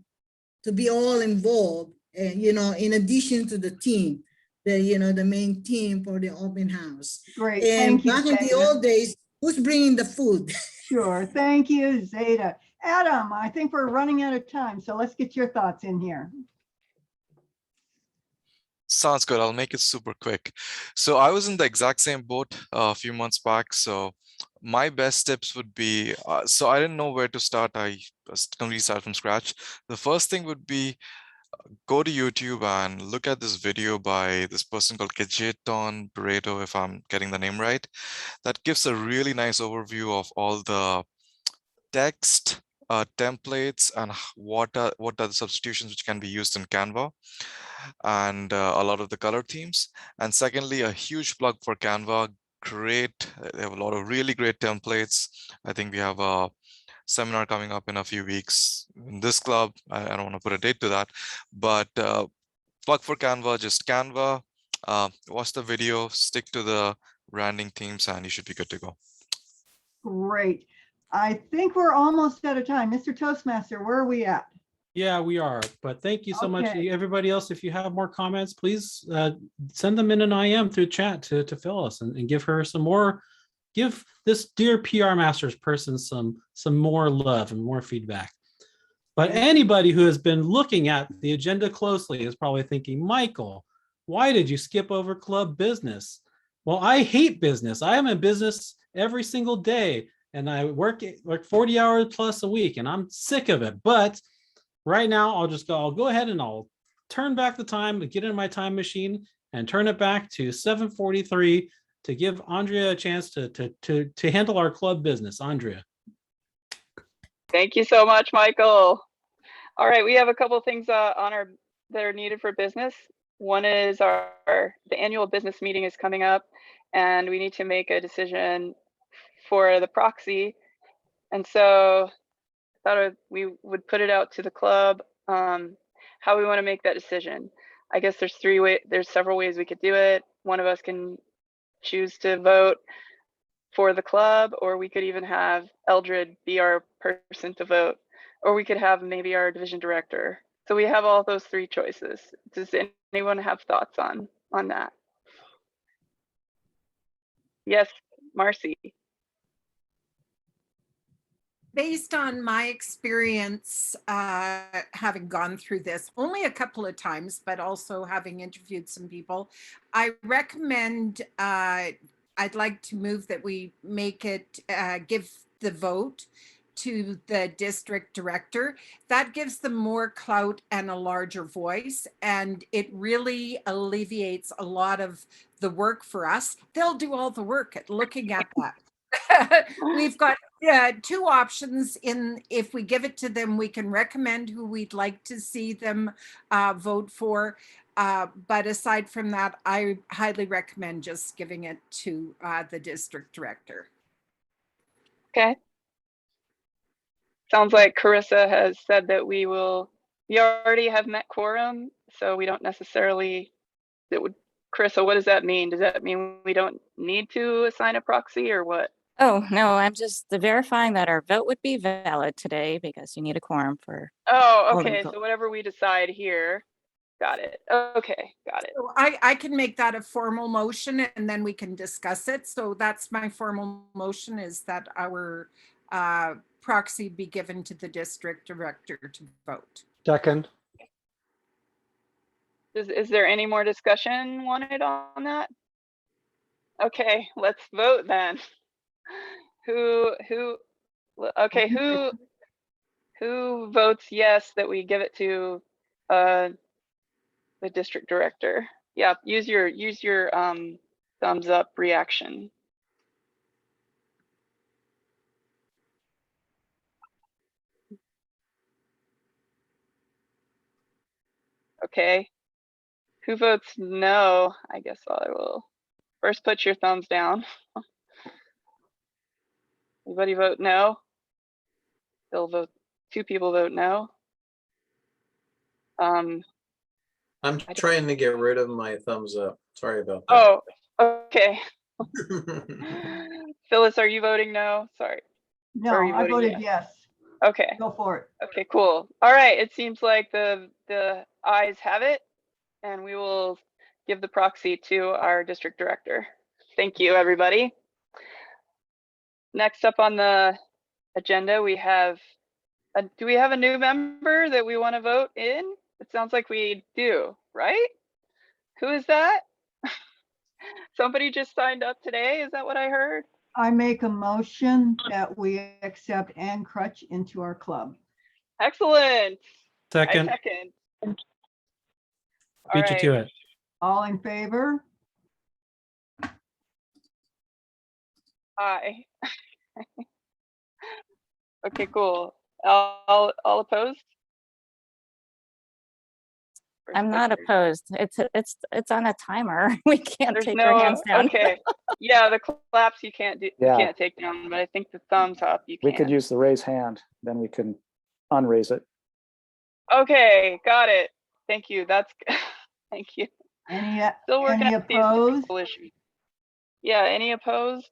to be all involved, in addition to the team, the main team for the open house. Great, and thank you, back in the old days, Who's bringing the food? Sure, thank you, Zeta. Adam, I think we're running out of time, so let's get your thoughts in here. Sounds good. I'll make it super quick. So I was in the exact same boat a few months back. So my best tips would be, so I didn't know where to start. I completely started from scratch. The first thing would be go to YouTube and look at this video by this person called Kejeton Pareto, if I'm getting the name right. That gives a really nice overview of all the text templates and what are the substitutions which can be used in Canva, and a lot of the color themes. And secondly, a huge plug for Canva. They have a lot of really great templates. I think we have a seminar coming up in a few weeks in this club. I don't want to put a date to that, but plug for Canva, just Canva, watch the video, stick to the branding themes, and you should be good to go. Great. I think we're almost out of time. Mr. Toastmaster, where are we at? Yeah, we are. But thank you so much, Okay. everybody else. If you have more comments, please send them in an IM through chat to Phyllis and give her some more. Give this dear PR Masters person some more love and more feedback. But anybody who has been looking at the agenda closely is probably thinking, Michael, why did you skip over club business? Well, I hate business. I am in business every single day, and I work 40 hours plus a week, and I'm sick of it. But right now, I'll go ahead and I'll turn back the time, get in my time machine and turn it back to 7:43 to give Andrea a chance to handle our club business. Andrea. Thank you so much, Michael. All right, we have a couple things that are needed for business. One is the annual business meeting is coming up, and we need to make a decision for the proxy. And so I thought we would put it out to the club, how we want to make that decision. I guess there's several ways we could do it. One of us can choose to vote for the club, or we could even have Eldred be our person to vote, or we could have maybe our division director. So we have all those three choices. Does anyone have thoughts on that? Yes, Marcy. Based on my experience, having gone through this only a couple of times, but also having interviewed some people, I recommend, I'd like to move that we make it, give the vote to the district director. That gives them more clout and a larger voice, and it really alleviates a lot of the work for us. They'll do all the work at looking at that. We've got two options. If we give it to them, we can recommend who we'd like to see them vote for. But aside from that, I highly recommend just giving it to the district director. Okay. Sounds like Charissa has said that we already have met quorum, so we don't necessarily, Charissa, what does that mean? Does that mean we don't need to assign a proxy or what? Oh, no, I'm just verifying that our vote would be valid today because you need a quorum for. Oh, okay. So whatever we decide here, got it. Okay, got it. So I can make that a formal motion and then we can discuss it. So that's my formal motion, is that our proxy be given to the district director to vote. Second. Is there any more discussion wanted on that? Okay, let's vote then. Who votes yes that we give it to the district director? Yeah, use your thumbs up reaction. Okay, who votes no? I guess I will first put your thumbs down. Anybody vote no? They'll vote, 2 people vote no. I'm trying to get rid of my thumbs up. Sorry about that. Oh, okay. Phyllis, are you voting no? Sorry. No, I voted yes. Okay. Go for it. Okay, cool. All right. It seems like the ayes have it, and we will give the proxy to our district director. Thank you, everybody. Next up on the agenda, we have, do we have a new member that we want to vote in? It sounds like we do, right? Who is that? Somebody just signed up today. Is that what I heard? I make a motion that we accept Ann Crutch into our club. Excellent. Second, I second. All beat you right. to it. All in favor? Aye. Okay, cool. All opposed? Or I'm not stickers? opposed. It's on a timer. We can't There's take our no, hands down. okay. Yeah, the claps you can't do, you Yeah. can't take down, but I think the thumbs up you We can. could use the raise hand, then we can unraise it. Okay, got it. Thank you. That's, thank you. Still working Any out these opposed? technical issues. Yeah, any opposed?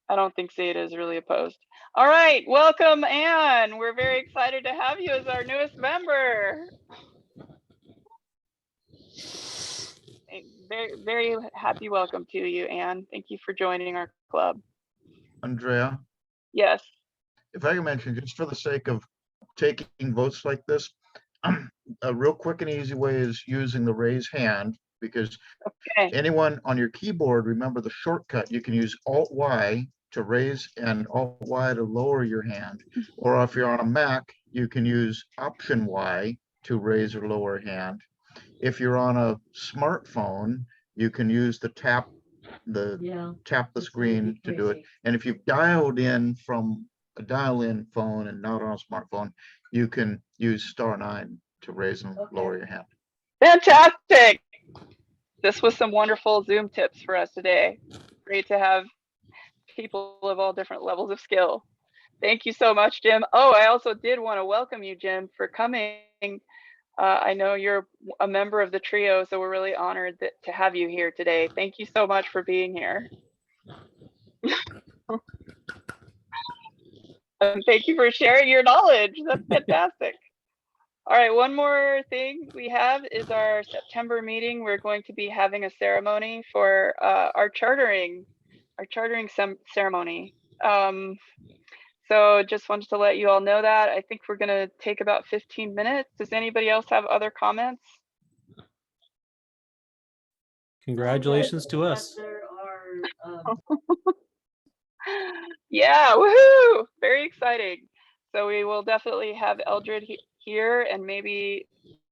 I don't think Zeta is really opposed. All right, welcome, Anne. We're very excited to have you as our newest member. Very, very happy welcome to you, Anne. Thank you for joining our club. Andrea, Yes. if I can mention, just for the sake of taking votes like this, a real quick and easy way is using the raise hand, because anyone on your keyboard, remember the shortcut, you can use Alt-Y to raise and Alt-Y to lower your hand. Or if you're on a Mac, you can use Option-Y to raise or lower a hand. If you're on a smartphone, you can use the tap the screen to do it. And if you've dialed in from a dial-in phone and not on a smartphone, you can use *9 to raise and lower your hand. Fantastic. This was some wonderful Zoom tips for us today. Great to have people of all different levels of skill. Thank you so much, Jim. Oh, I also did want to welcome you, Jim, for coming. I know you're a member of the trio, so we're really honored to have you here today. Thank you so much for being here. And thank you for sharing your knowledge. That's fantastic. All right, one more thing we have is our September meeting. We're going to be having a ceremony for our chartering ceremony. So just wanted to let you all know that. I think we're going to take about 15 minutes. Does anybody else have other comments? Congratulations to us. Yeah, woohoo! Very exciting. So we will definitely have Eldred here, and maybe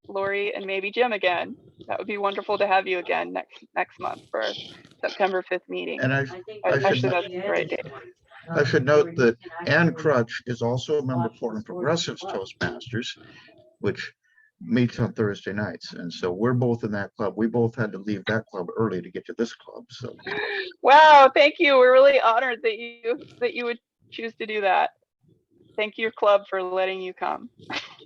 Lori and maybe Jim again. That would be wonderful to have you again next month for our September 5th meeting. And Actually, that's the right date. I should note that Ann Crutch is also a member of Portland Progressives Toastmasters, which meets on Thursday nights. And so we're both in that club. We both had to leave that club early to get to this club. So wow, thank you. We're really honored that you would choose to do that. Thank your club for letting you come.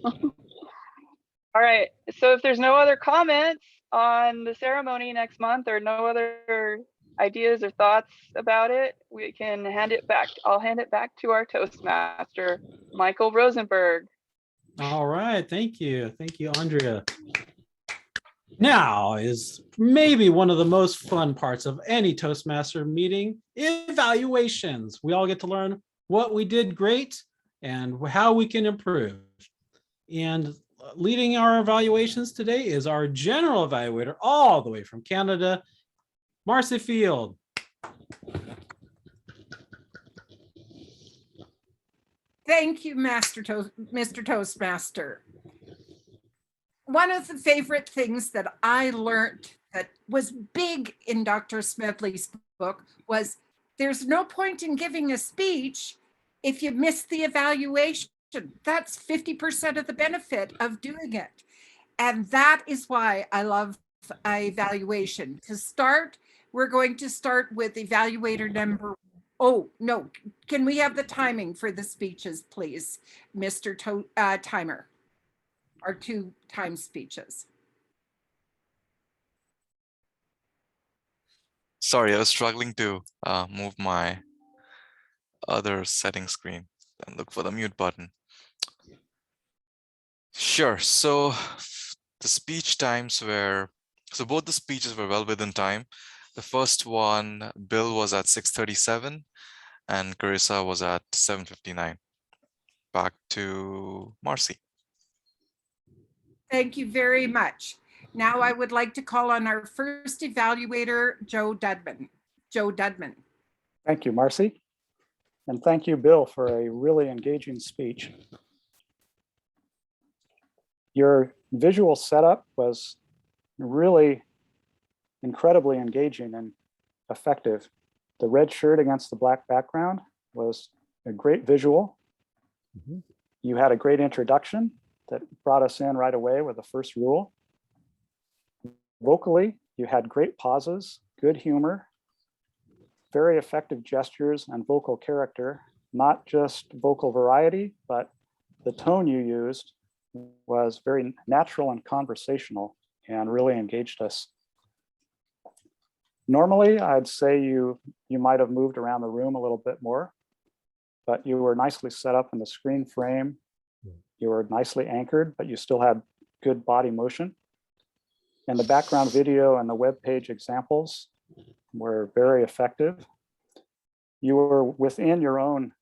All right, so if there's no other comments on the ceremony next month or no other ideas or thoughts about it, we can hand it back. I'll hand it back to our Toastmaster, Michael Rosenberg. All right, thank you. Thank you, Andrea. Now is maybe one of the most fun parts of any Toastmaster meeting, evaluations. We all get to learn what we did great and how we can improve. And leading our evaluations today is our general evaluator all the way from Canada, Marcy Field. Thank you, Mr. Toastmaster. One of the favorite things that I learned that was big in Dr. Smedley's book was there's no point in giving a speech if you miss the evaluation. That's 50% of the benefit of doing it. And that is why I love evaluation. To start, we're going to start with evaluator number. Oh, no. Can we have the timing for the speeches, please, Mr. Timer? Our 2 time speeches. Sorry, I was struggling to move my other setting screen and look for the mute button. Sure. So the speech times so both the speeches were well within time. The first one, Bill was at 6:37, and Charissa was at 7:59. Back to Marcy. Thank you very much. Now I would like to call on our first evaluator, Joe Dudman. Joe Dudman. Thank you, Marcy. And thank you, Bill, for a really engaging speech. Your visual setup was really incredibly engaging and effective. The red shirt against the black background was a great visual. You had a great introduction that brought us in right away with the first rule. Vocally, you had great pauses, good humor, very effective gestures and vocal character, not just vocal variety, but the tone you used was very natural and conversational and really engaged us. Normally, I'd say you might have moved around the room a little bit more, but you were nicely set up in the screen frame. You were nicely anchored, but you still had good body motion. And the background video and the web page examples were very effective. You were within your own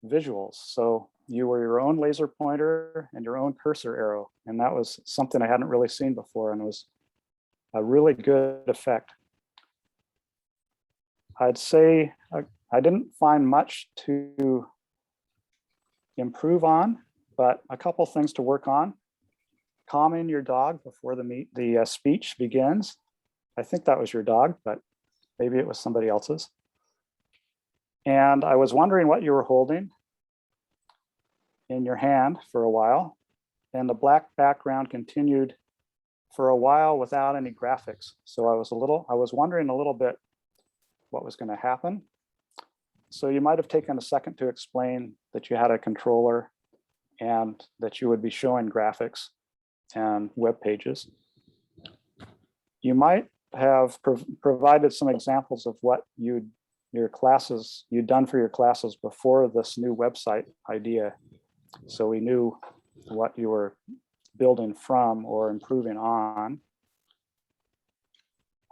visuals. So you were your own laser pointer and your own cursor arrow. And that was something I hadn't really seen before and was a really good effect. I'd say I didn't find much to improve on, but a couple things to work on. Calming your dog before the speech begins. I think that was your dog, but maybe it was somebody else's. And I was wondering what you were holding in your hand for a while. And the black background continued for a while without any graphics. So I was wondering a little bit what was going to happen. So you might have taken a second to explain that you had a controller and that you would be showing graphics and web pages. You might have provided some examples of what you'd done for your classes before this new website idea. So we knew what you were building from or improving on.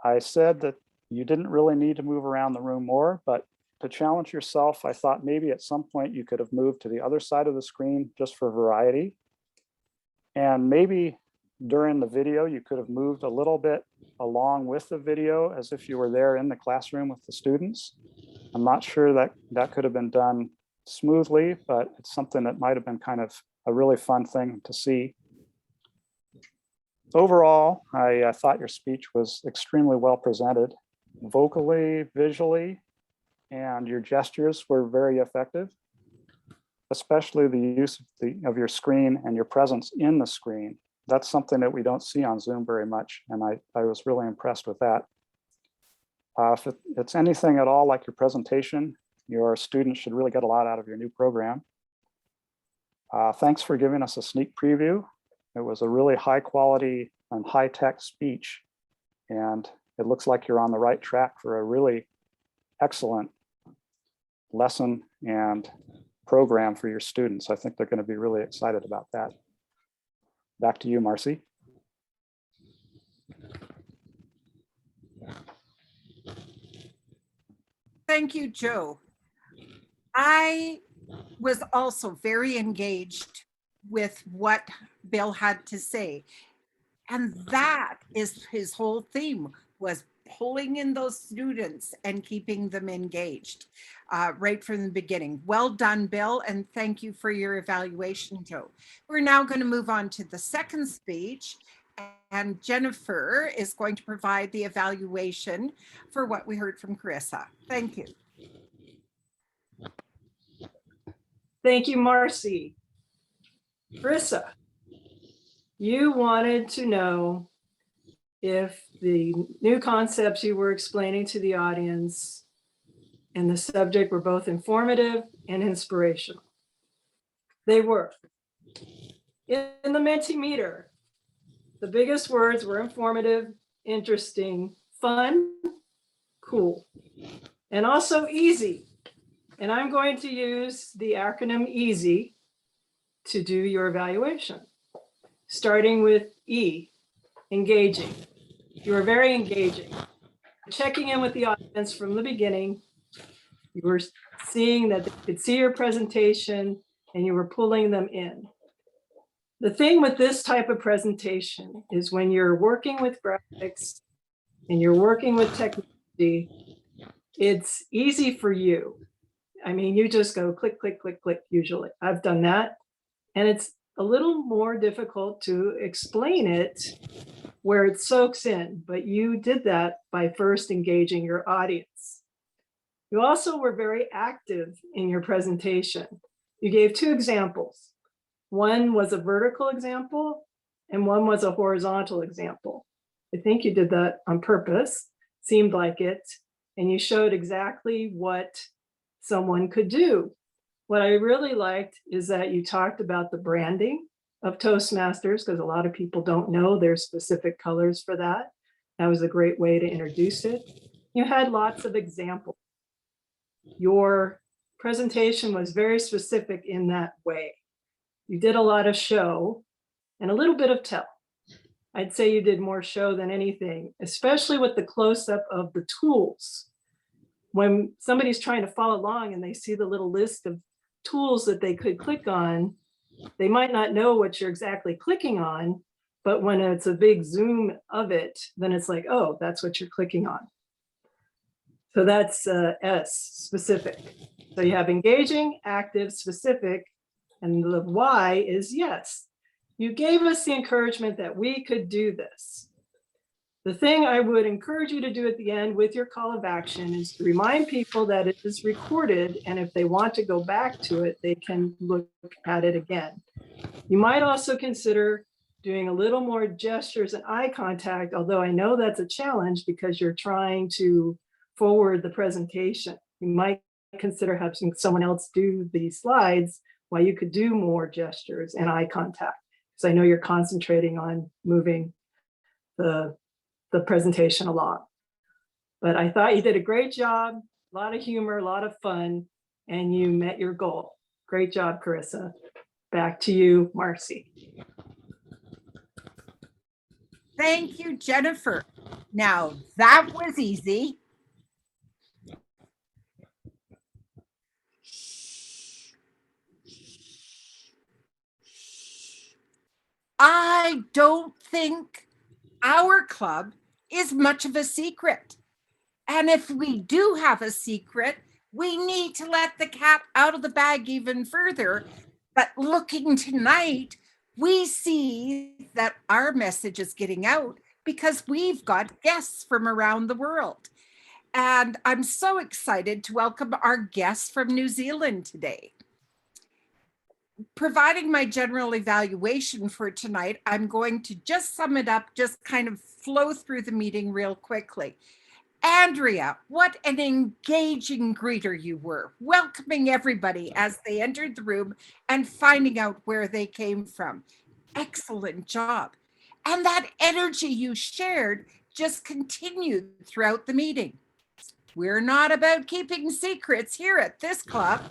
I said that you didn't really need to move around the room more, but to challenge yourself, I thought maybe at some point you could have moved to the other side of the screen just for variety. And maybe during the video, you could have moved a little bit along with the video as if you were there in the classroom with the students. I'm not sure that that could have been done smoothly, but it's something that might have been kind of a really fun thing to see. Overall, I thought your speech was extremely well presented, vocally, visually, and your gestures were very effective, especially the use of your screen and your presence in the screen. That's something that we don't see on Zoom very much, and I was really impressed with that. If it's anything at all like your presentation, your students should really get a lot out of your new program. Thanks for giving us a sneak preview. It was a really high quality and high tech speech, and it looks like you're on the right track for a really excellent lesson and program for your students. I think they're going to be really excited about that. Back to you, Marcy. Thank you, Joe. I was also very engaged with what Bill had to say. And that is his whole theme, was pulling in those students and keeping them engaged right from the beginning. Well done, Bill, and thank you for your evaluation, Joe. We're now going to move on to the second speech, and Jennifer is going to provide the evaluation for what we heard from Charissa. Thank you. Thank you, Marcy. Charissa, you wanted to know if the new concepts you were explaining to the audience and the subject were both informative and inspirational. They were. In the Mentimeter, the biggest words were informative, interesting, fun, cool, and also easy. And I'm going to use the acronym EASY to do your evaluation, starting with E, engaging. You are very engaging. Checking in with the audience from the beginning, You were seeing that they could see your presentation and you were pulling them in. The thing with this type of presentation is when you're working with graphics and you're working with technology, it's easy for you. I mean, you just go click, click, click, click, usually. I've done that. And it's a little more difficult to explain it where it soaks in, but you did that by first engaging your audience. You also were very active in your presentation. You gave 2 examples. One was a vertical example and one was a horizontal example. I think you did that on purpose, seemed like it, and you showed exactly what someone could do. What I really liked is that you talked about the branding of Toastmasters, because a lot of people don't know there's specific colors for that. That was a great way to introduce it. You had lots of examples. Your presentation was very specific in that way. You did a lot of show and a little bit of tell. I'd say you did more show than anything, especially with the close-up of the tools. When somebody's trying to follow along and they see the little list of tools that they could click on, they might not know what you're exactly clicking on, but when it's a big zoom of it, then it's like, oh, that's what you're clicking on. So that's S, specific. So you have engaging, active, specific, and the Y is yes. You gave us the encouragement that we could do this. The thing I would encourage you to do at the end with your call of action is to remind people that it is recorded, and if they want to go back to it, they can look at it again. You might also consider doing a little more gestures and eye contact, although I know that's a challenge because you're trying to forward the presentation. You might consider having someone else do the slides while you could do more gestures and eye contact, because I know you're concentrating on moving the presentation along. But I thought you did a great job, a lot of humor, a lot of fun, and you met your goal. Great job, Charissa. Back to you, Marcy. Thank you, Jennifer. Now that was easy. I don't think our club is much of a secret. And if we do have a secret, we need to let the cat out of the bag even further. But looking tonight, we see that our message is getting out because we've got guests from around the world. And I'm so excited to welcome our guests from New Zealand today. Providing my general evaluation for tonight, I'm going to just sum it up, just kind of flow through the meeting real quickly. Andrea, what an engaging greeter you were, welcoming everybody as they entered the room and finding out where they came from. Excellent job. And that energy you shared just continued throughout the meeting. We're not about keeping secrets here at this club.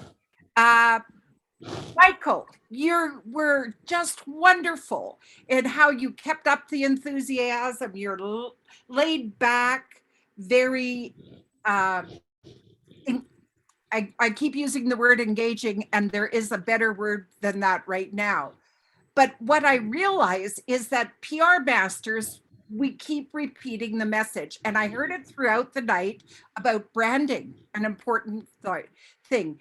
Michael, you were just wonderful in how you kept up the enthusiasm. You're laid back, very, I keep using the word engaging, and there is a better word than that right now. But what I realize is that PR Masters, we keep repeating the message. And I heard it throughout the night about branding, an important thing.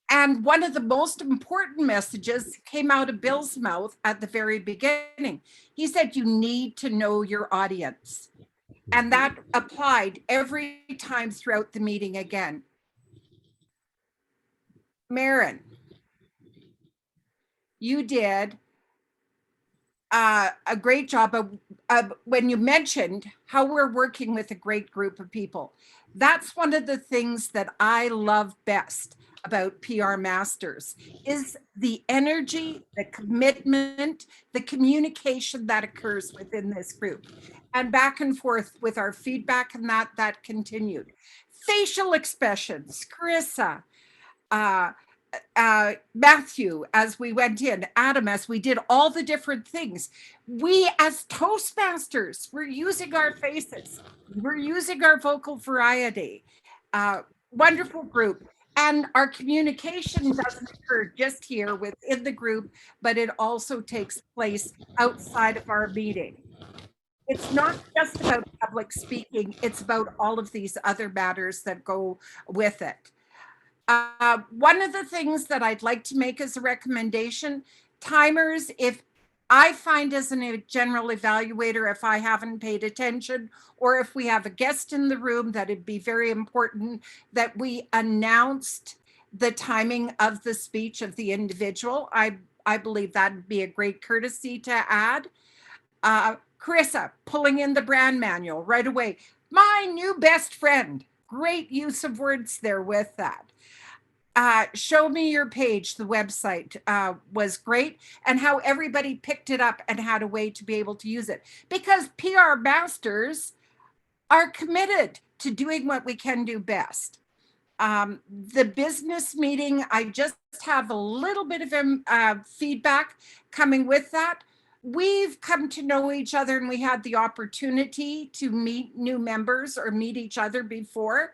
And one of the most important messages came out of Bill's mouth at the very beginning. He said, you need to know your audience. And that applied every time throughout the meeting again. Maren, you did a great job of when you mentioned how we're working with a great group of people. That's one of the things that I love best about PR Masters is the energy, the commitment, the communication that occurs within this group, and back and forth with our feedback, and that continued. Facial expressions, Charissa, Matthew, as we went in, Adam, as we did all the different things. We as Toastmasters, we're using our faces, we're using our vocal variety. wonderful group. And our communication doesn't occur just here within the group, but it also takes place outside of our meeting. It's not just about public speaking, it's about all of these other matters that go with it. One of the things that I'd like to make as a recommendation, timers, if I find as a general evaluator, if I haven't paid attention, or if we have a guest in the room, that it'd be very important that we announced the timing of the speech of the individual. I believe that'd be a great courtesy to add. Charissa, pulling in the brand manual right away. My new best friend. Great use of words there with that. Show me your page, the website was great, and how everybody picked it up and had a way to be able to use it. Because PR masters are committed to doing what we can do best. The business meeting, I just have a little bit of feedback coming with that. We've come to know each other and we had the opportunity to meet new members or meet each other before.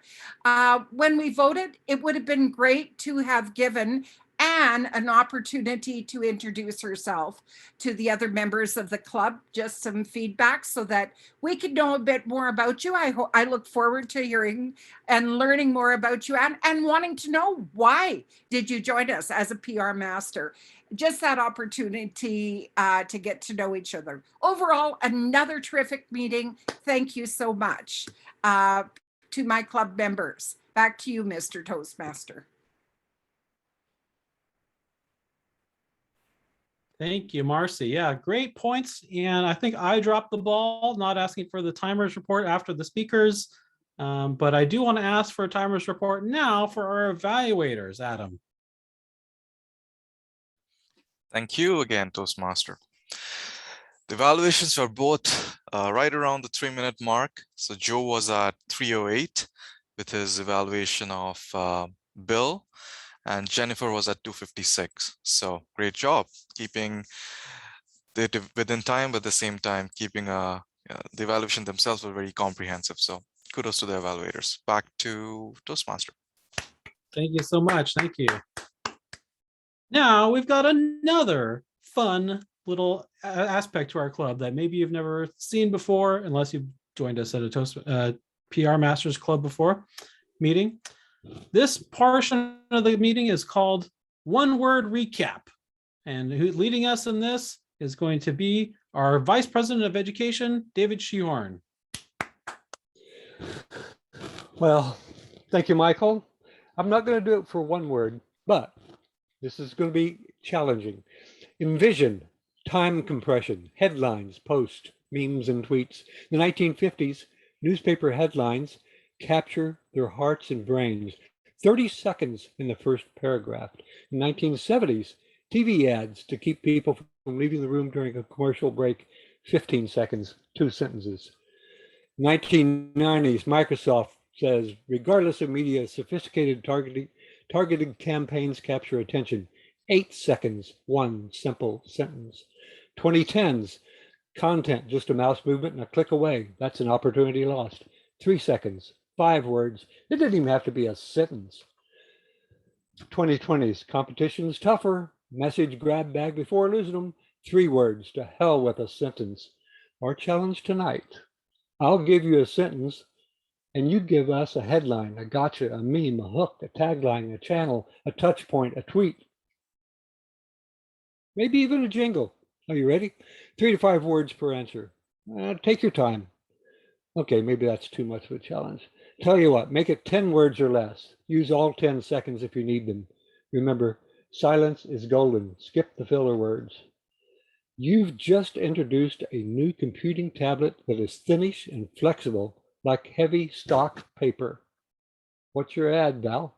When we voted, it would have been great to have given Anne an opportunity to introduce herself to the other members of the club, just some feedback so that we could know a bit more about you. I look forward to hearing and learning more about you, Anne, and wanting to know why did you join us as a PR master. Just that opportunity to get to know each other. Overall, another terrific meeting. Thank you so much to my club members. Back to you, Mr. Toastmaster. Thank you, Marcy. Yeah, great points. And I think I dropped the ball, not asking for the timers report after the speakers. But I do want to ask for a timers report now for our evaluators, Adam. Thank you again, Toastmaster. The evaluations were both right around the 3-minute mark. So Joe was at 3:08 with his evaluation of Bill, and Jennifer was at 2:56. So great job keeping it within time, but at the same time keeping the evaluation themselves were very comprehensive. So kudos to the evaluators. Back to Toastmaster. Thank you so much. Thank you. Now we've got another fun little aspect to our club that maybe you've never seen before, unless you've joined us at a PR Masters Club before meeting. This portion of the meeting is called One Word Recap. And leading us in this is going to be our Vice President of Education, David Shehorn. Well, thank you, Michael. I'm not going to do it for one word, but this is going to be challenging. Envision time compression, headlines, posts, memes, and tweets. In the 1950s, newspaper headlines capture their hearts and brains. 30 seconds in the first paragraph. In the 1970s, TV ads to keep people from leaving the room during a commercial break. 15 seconds, 2 sentences. 1990s, Microsoft says, regardless of media, sophisticated targeted campaigns capture attention. 8 seconds, 1 simple sentence. 2010s, content, just a mouse movement and a click away. That's an opportunity lost. 3 seconds, 5 words. It didn't even have to be a sentence. 2020s, competition's tougher. Message grab bag before losing them. 3 words, to hell with a sentence. Our challenge tonight, I'll give you a sentence and you give us a headline, a gotcha, a meme, a hook, a tagline, a channel, a touch point, a tweet. Maybe even a jingle. Are you ready? 3 to 5 words per answer. Take your time. Okay, maybe that's too much of a challenge. Tell you what, make it 10 words or less. Use all 10 seconds if you need them. Remember, silence is golden. Skip the filler words. You've just introduced a new computing tablet that is thinnish and flexible like heavy stock paper. What's your ad, Val?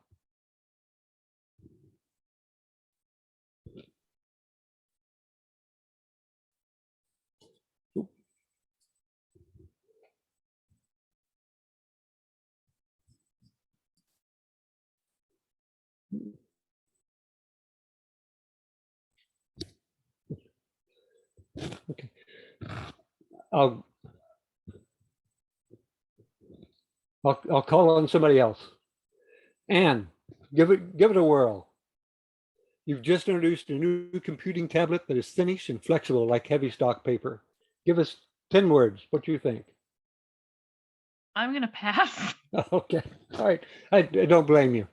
Okay. I'll call on somebody else. Anne, give it a whirl. You've just introduced a new computing tablet that is finished and flexible like heavy stock paper. Give us 10 words. What do you think? I'm going to pass. Okay. All right. I don't blame you.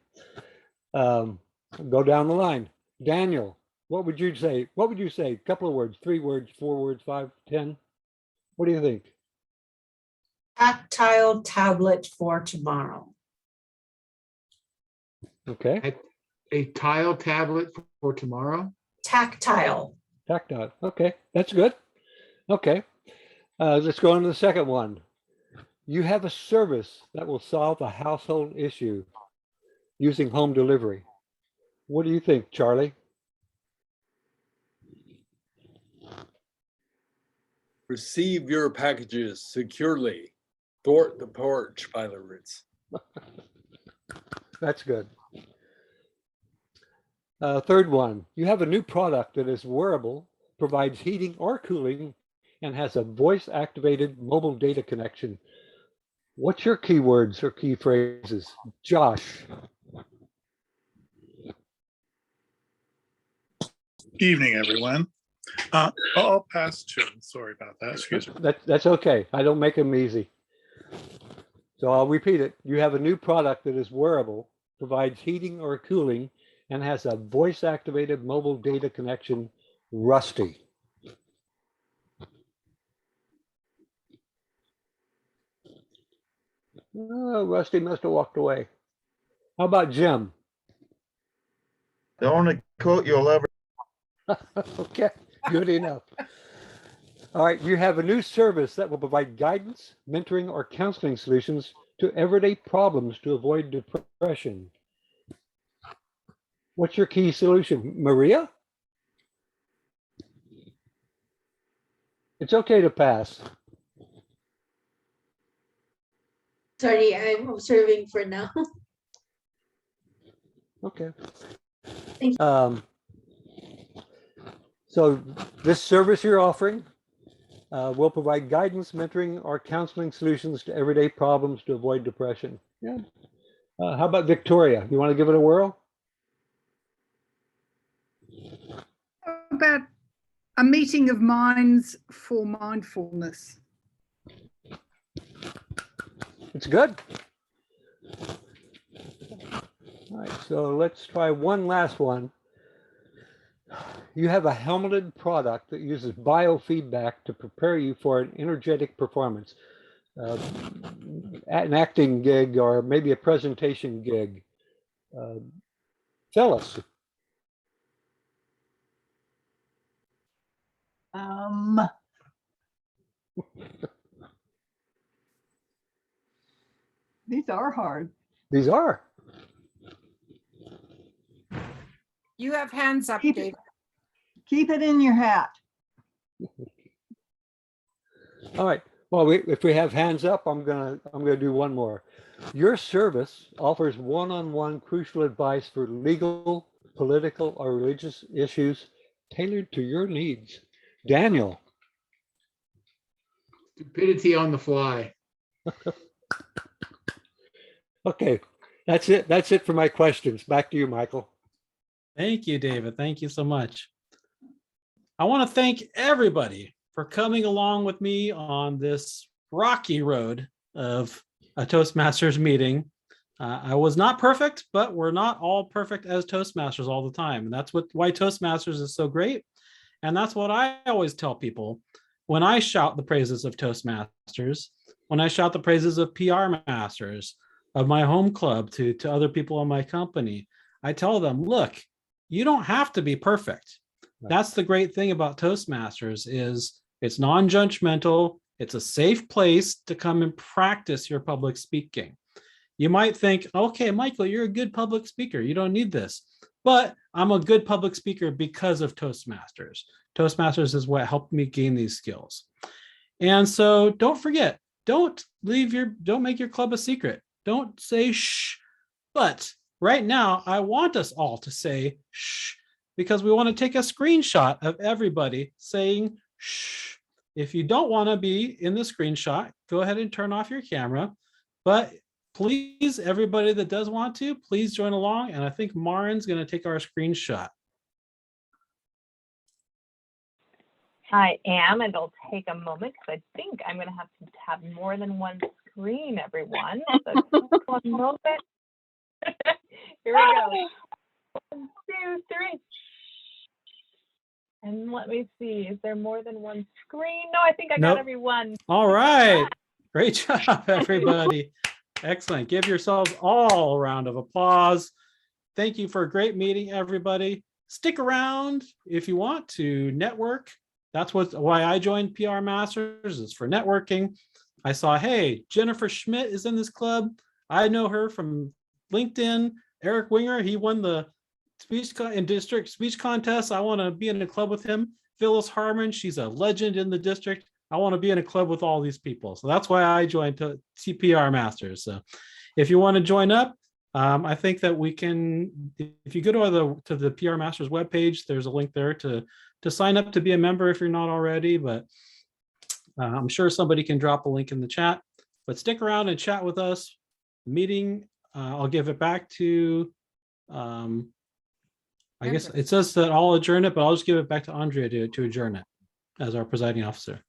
Go down the line. Daniel, what would you say? What would you say? A couple of words, 3 words, 4 words, 5, 10. What do you think? Tactile tablet for tomorrow. Okay. A tile tablet for tomorrow. Tactile. Tactile. Okay. That's good. Okay. Let's go on to the second one. You have a service that will solve a household issue using home delivery. What do you think, Charlie? Receive your packages securely. Thwart the porch pirates. That's good. Third one, you have a new product that is wearable, provides heating or cooling, and has a voice-activated mobile data connection. What's your keywords or key phrases? Josh. Evening, everyone. I'll pass too. Sorry about that. Excuse me. That's okay. I don't make them easy. So I'll repeat it. You have a new product that is wearable, provides heating or cooling, and has a voice-activated mobile data connection, Rusty. Oh, Rusty must have walked away. How about Jim? The only quote you'll ever. Okay, good enough. All right, you have a new service that will provide guidance, mentoring, or counseling solutions to everyday problems to avoid depression. What's your key solution, Maria? It's okay to pass. Sorry, I'm observing for now. Okay. Thank you. So this service you're offering will provide guidance, mentoring, or counseling solutions to everyday problems to avoid depression. Yeah. How about Victoria? You want to give it a whirl? About a meeting of minds for mindfulness. It's good. All right, so let's try one last one. You have a helmeted product that uses biofeedback to prepare you for an energetic performance, an acting gig or maybe a presentation gig. Phyllis. These are hard. These are. You have hands up, Dave. Keep it in your hat. All right. Well, if we have hands up, I'm gonna do one more. Your service offers one-on-one crucial advice for legal, political, or religious issues tailored to your needs. Daniel. Stupidity on the fly. Okay, that's it. That's it for my questions. Back to you, Michael. Thank you, David. Thank you so much. I want to thank everybody for coming along with me on this rocky road of a Toastmasters meeting. I was not perfect, but we're not all perfect as Toastmasters all the time. And that's why Toastmasters is so great. And that's what I always tell people when I shout the praises of Toastmasters, when I shout the praises of PR Masters, of my home club to other people in my company. I tell them, look, you don't have to be perfect. Right. That's the great thing about Toastmasters is it's non-judgmental. It's a safe place to come and practice your public speaking. You might think, okay, Michael, you're a good public speaker. You don't need this. But I'm a good public speaker because of Toastmasters. Toastmasters is what helped me gain these skills. And so don't forget, don't make your club a secret. Don't say shh. But right now, I want us all to say shh, because we want to take a screenshot of everybody saying shh. If you don't want to be in the screenshot, go ahead and turn off your camera. But please, everybody that does want to, please join along. And I think Marin's going to take our screenshot. I am, and it'll take a moment because I think I'm going to have more than one screen, everyone. So just one moment. Here we go. 1, 2, 3. And let me see, is there more than one screen? No, I think I Nope. got everyone. All right. Great job, everybody. Excellent. Give yourselves all a round of applause. Thank you for a great meeting, everybody. Stick around if you want to network. That's why I joined PR Masters, is for networking. I saw, hey, Jennifer Schmidt is in this club. I know her from LinkedIn. Eric Winger, he won the district speech contest. I want to be in a club with him. Phyllis Harmon, she's a legend in the district. I want to be in a club with all these people. So that's why I joined CPR Masters. So if you want to join up, I think that we can, if you go to the PR Masters webpage, there's a link there to sign up to be a member if you're not already, but I'm sure somebody can drop a link in the chat. But stick around and chat with us. Meeting, I'll give it back to, I guess it says that I'll adjourn it, but I'll just give it back to Andrea to adjourn it as our presiding officer.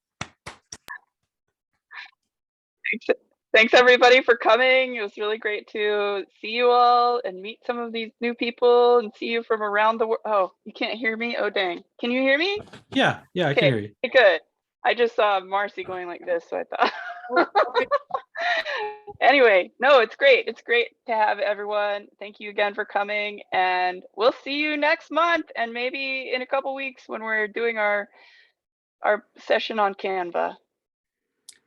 Thanks everybody for coming. It was really great to see you all and meet some of these new people and see you from around the world. Oh, you can't hear me? Oh, dang. Can you hear me? Yeah, I can hear you. Okay, good. I just saw Marcy going like this, so I thought. Anyway, no, it's great. It's great to have everyone. Thank you again for coming, and we'll see you next month and maybe in a couple weeks when we're doing our session on Canva.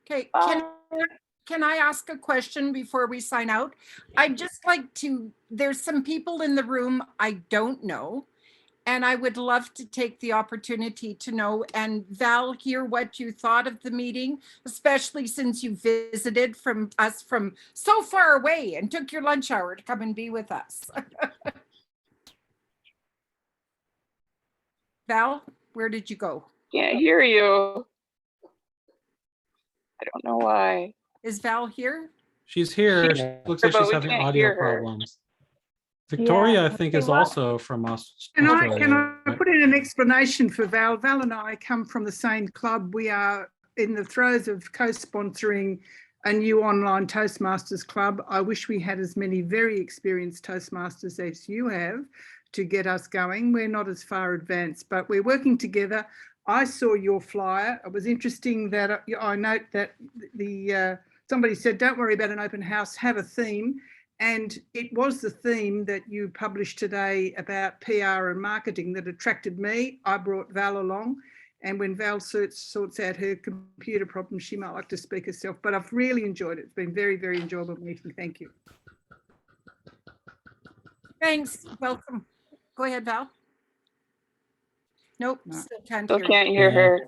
Okay, can I ask a question before we sign out? I'd just like to, there's some people in the room I don't know, and I would love to take the opportunity to know, and Val, hear what you thought of the meeting, especially since you visited from us from so far away and took your lunch hour to come and be with us. Val, where did you go? Can't hear you. I don't know why. Is Val here? She's here. She looks like but she's we having can't audio hear her. problems. Victoria, Yeah, I think, okay, is well- also from us. Can I put in an explanation for Val? Val and I come from the same club. We are in the throes of co-sponsoring a new online Toastmasters club. I wish we had as many very experienced Toastmasters as you have to get us going. We're not as far advanced, but we're working together. I saw your flyer. It was interesting that I note that somebody said, don't worry about an open house, have a theme. And it was the theme that you published today about PR and marketing that attracted me. I brought Val along. And when Val sorts out her computer problem, she might like to speak herself. But I've really enjoyed it. It's been very, very enjoyable meeting. Thank you. Thanks, welcome. Go ahead, Val. Nope, still can't Still hear. can't hear her.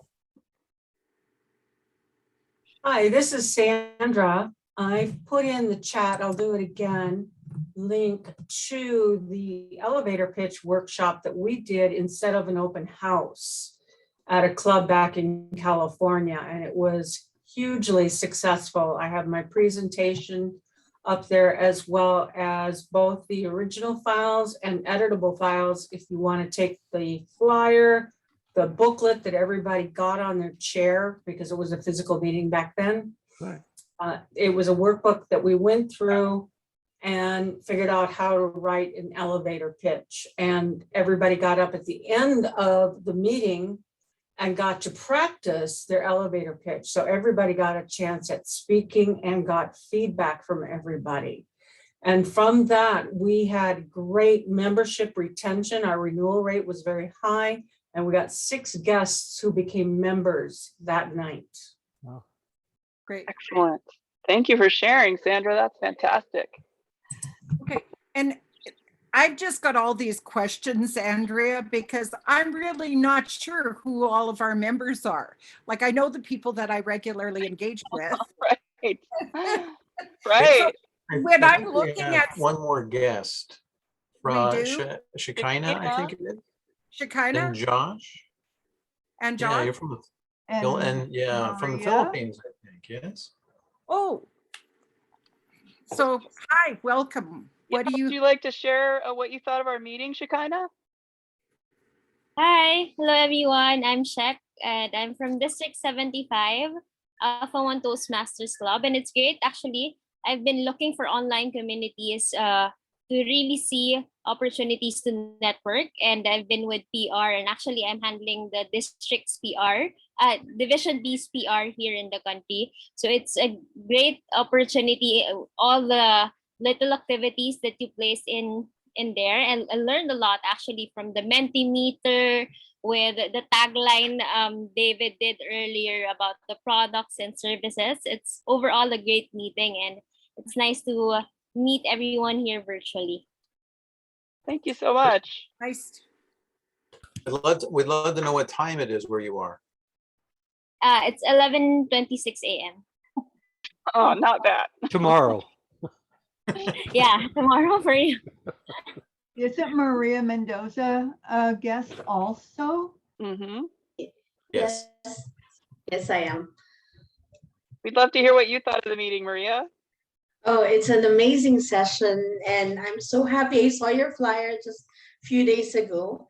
Hi, this is Sandra. I've put in the chat, I'll do it again, link to the elevator pitch workshop that we did instead of an open house at a club back in California, and it was hugely successful. I have my presentation up there as well as both the original files and editable files if you want to take the flyer, the booklet that everybody got on their chair because it was a physical meeting back then. Right. It was a workbook that we went through and figured out how to write an elevator pitch. And everybody got up at the end of the meeting and got to practice their elevator pitch. So everybody got a chance at speaking and got feedback from everybody. And from that, we had great membership retention. Our renewal rate was very high. And we got 6 guests who became members that night. Wow. Great. Excellent. Thank you for sharing, Sandra. That's fantastic. Okay, and I've just got all these questions, Andrea, because I'm really not sure who all of our members are. Like, I know the people that I regularly engage with. Right. Right. So when I I'm think we looking have at one more guest. We do? Shekinah, I think it is. Shekinah And Josh. and Yeah, John. you're from And from the Maria. Philippines, I think. Yes. Oh, So, hi, welcome. What do Would you like to share what you thought of our meeting, Shekinah? Hi, hello everyone. I'm Shek and I'm from District 75 of One Toastmasters Club. And it's great, actually. I've been looking for online communities to really see opportunities to network. And I've been with PR, and actually I'm handling the district's PR, Division B's PR here in the country. So it's a great opportunity. All the little activities that you place in there, and I learned a lot actually from the Mentimeter with the tagline David did earlier about the products and services. It's overall a great meeting, and it's nice to meet everyone here virtually. Thank you so much. Nice. We'd love to know what time it is where you are. It's 11:26 a.m. Oh, not bad. Tomorrow. Yeah, tomorrow for you. Isn't Maria Mendoza a guest also? Mm-hmm. Yes. Yes, I am. We'd love to hear what you thought of the meeting, Maria. Oh, it's an amazing session, and I'm so happy. I saw your flyer just a few days ago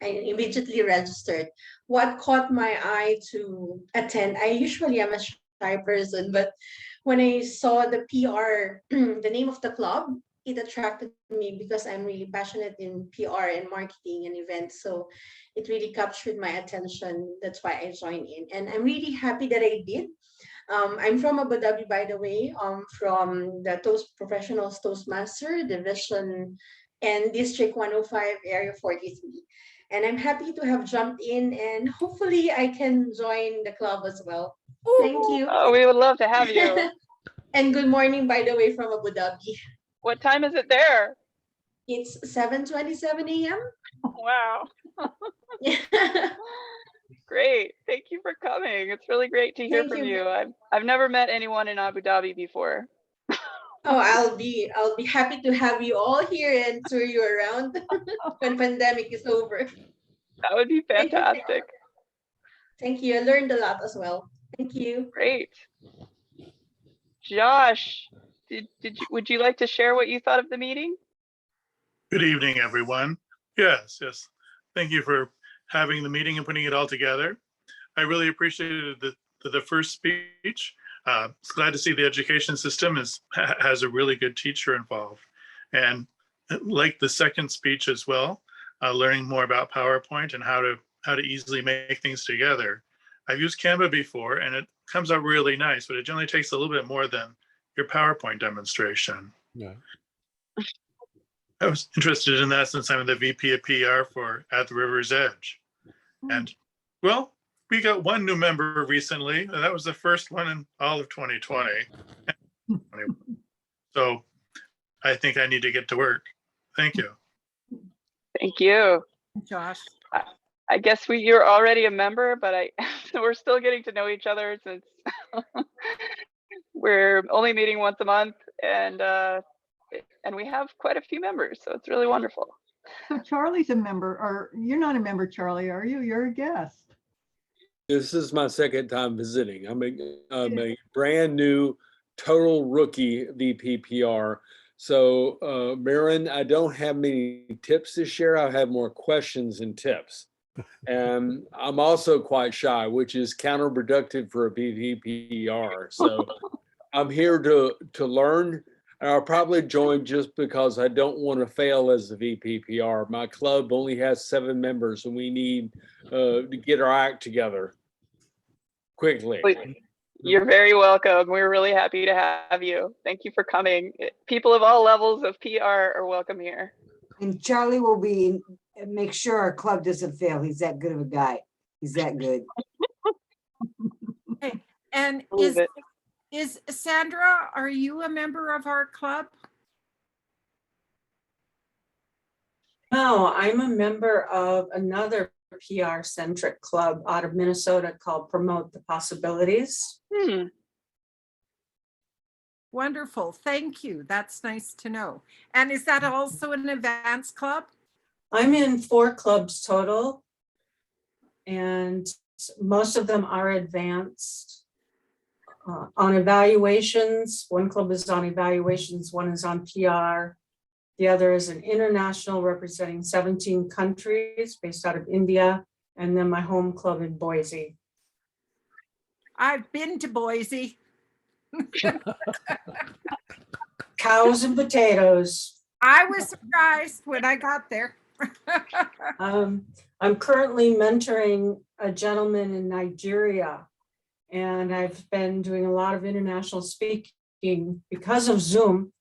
and immediately registered. What caught my eye to attend, I usually am a shy person, but when I saw the PR, the name of the club, it attracted me because I'm really passionate in PR and marketing and events. So it really captured my attention. That's why I joined in. And I'm really happy that I did. I'm from Abu Dhabi, by the way, from the Professionals Toastmaster Division and District 105, Area 43. And I'm happy to have jumped in, and hopefully I can join the club as well. Thank you. Oh, we would love to have you. And good morning, by the way, from Abu Dhabi. What time is it there? It's 7:27 a.m. Wow. Great. Thank you for coming. It's really great to hear Thank from you. you. I've never met anyone in Abu Dhabi before. Oh, I'll be happy to have you all here and tour you around when pandemic is over. That would be fantastic. Thank you. I learned a lot as well. Thank you. Great. Josh, would you like to share what you thought of the meeting? Good evening, everyone. Yes. Thank you for having the meeting and putting it all together. I really appreciated the first speech. Glad to see the education system has a really good teacher involved, and like the second speech as well, learning more about PowerPoint and how to easily make things together. I've used Canva before, and it comes out really nice, but it generally takes a little bit more than your PowerPoint demonstration. Yeah. I was interested in that since I'm the VP of PR for At the River's Edge. And well, we got one new member recently, and that was the first one in all of 2020. So I think I need to get to work. Thank you. Thank you. Josh. I guess you're already a member, but we're still getting to know each other since we're only meeting once a month, and we have quite a few members, so it's really wonderful. So Charlie's a member, or you're not a member, Charlie, are you? You're a guest. This is my second time visiting. I'm a brand new, total rookie VP PR. So, Marin, I don't have many tips to share. I have more questions and tips. And I'm also quite shy, which is counterproductive for a VP PR. So I'm here to learn. And I'll probably join just because I don't want to fail as the VP PR. My club only has 7 members, and we need to get our act together quickly. You're very welcome. We're really happy to have you. Thank you for coming. People of all levels of PR are welcome here. And Charlie will make sure our club doesn't fail. He's that good of a guy. He's that good. Okay. And is Sandra, are you a member of our club? No, I'm a member of another PR-centric club out of Minnesota called Promote the Possibilities. Wonderful. Thank you. That's nice to know. And is that also an events club? I'm in 4 clubs total, and most of them are advanced. on evaluations. One club is on evaluations, one is on PR. The other is an international representing 17 countries based out of India, and then my home club in Boise. I've been to Boise. Cows and potatoes. I was surprised when I got there. I'm currently mentoring a gentleman in Nigeria, and I've been doing a lot of international speaking because of Zoom.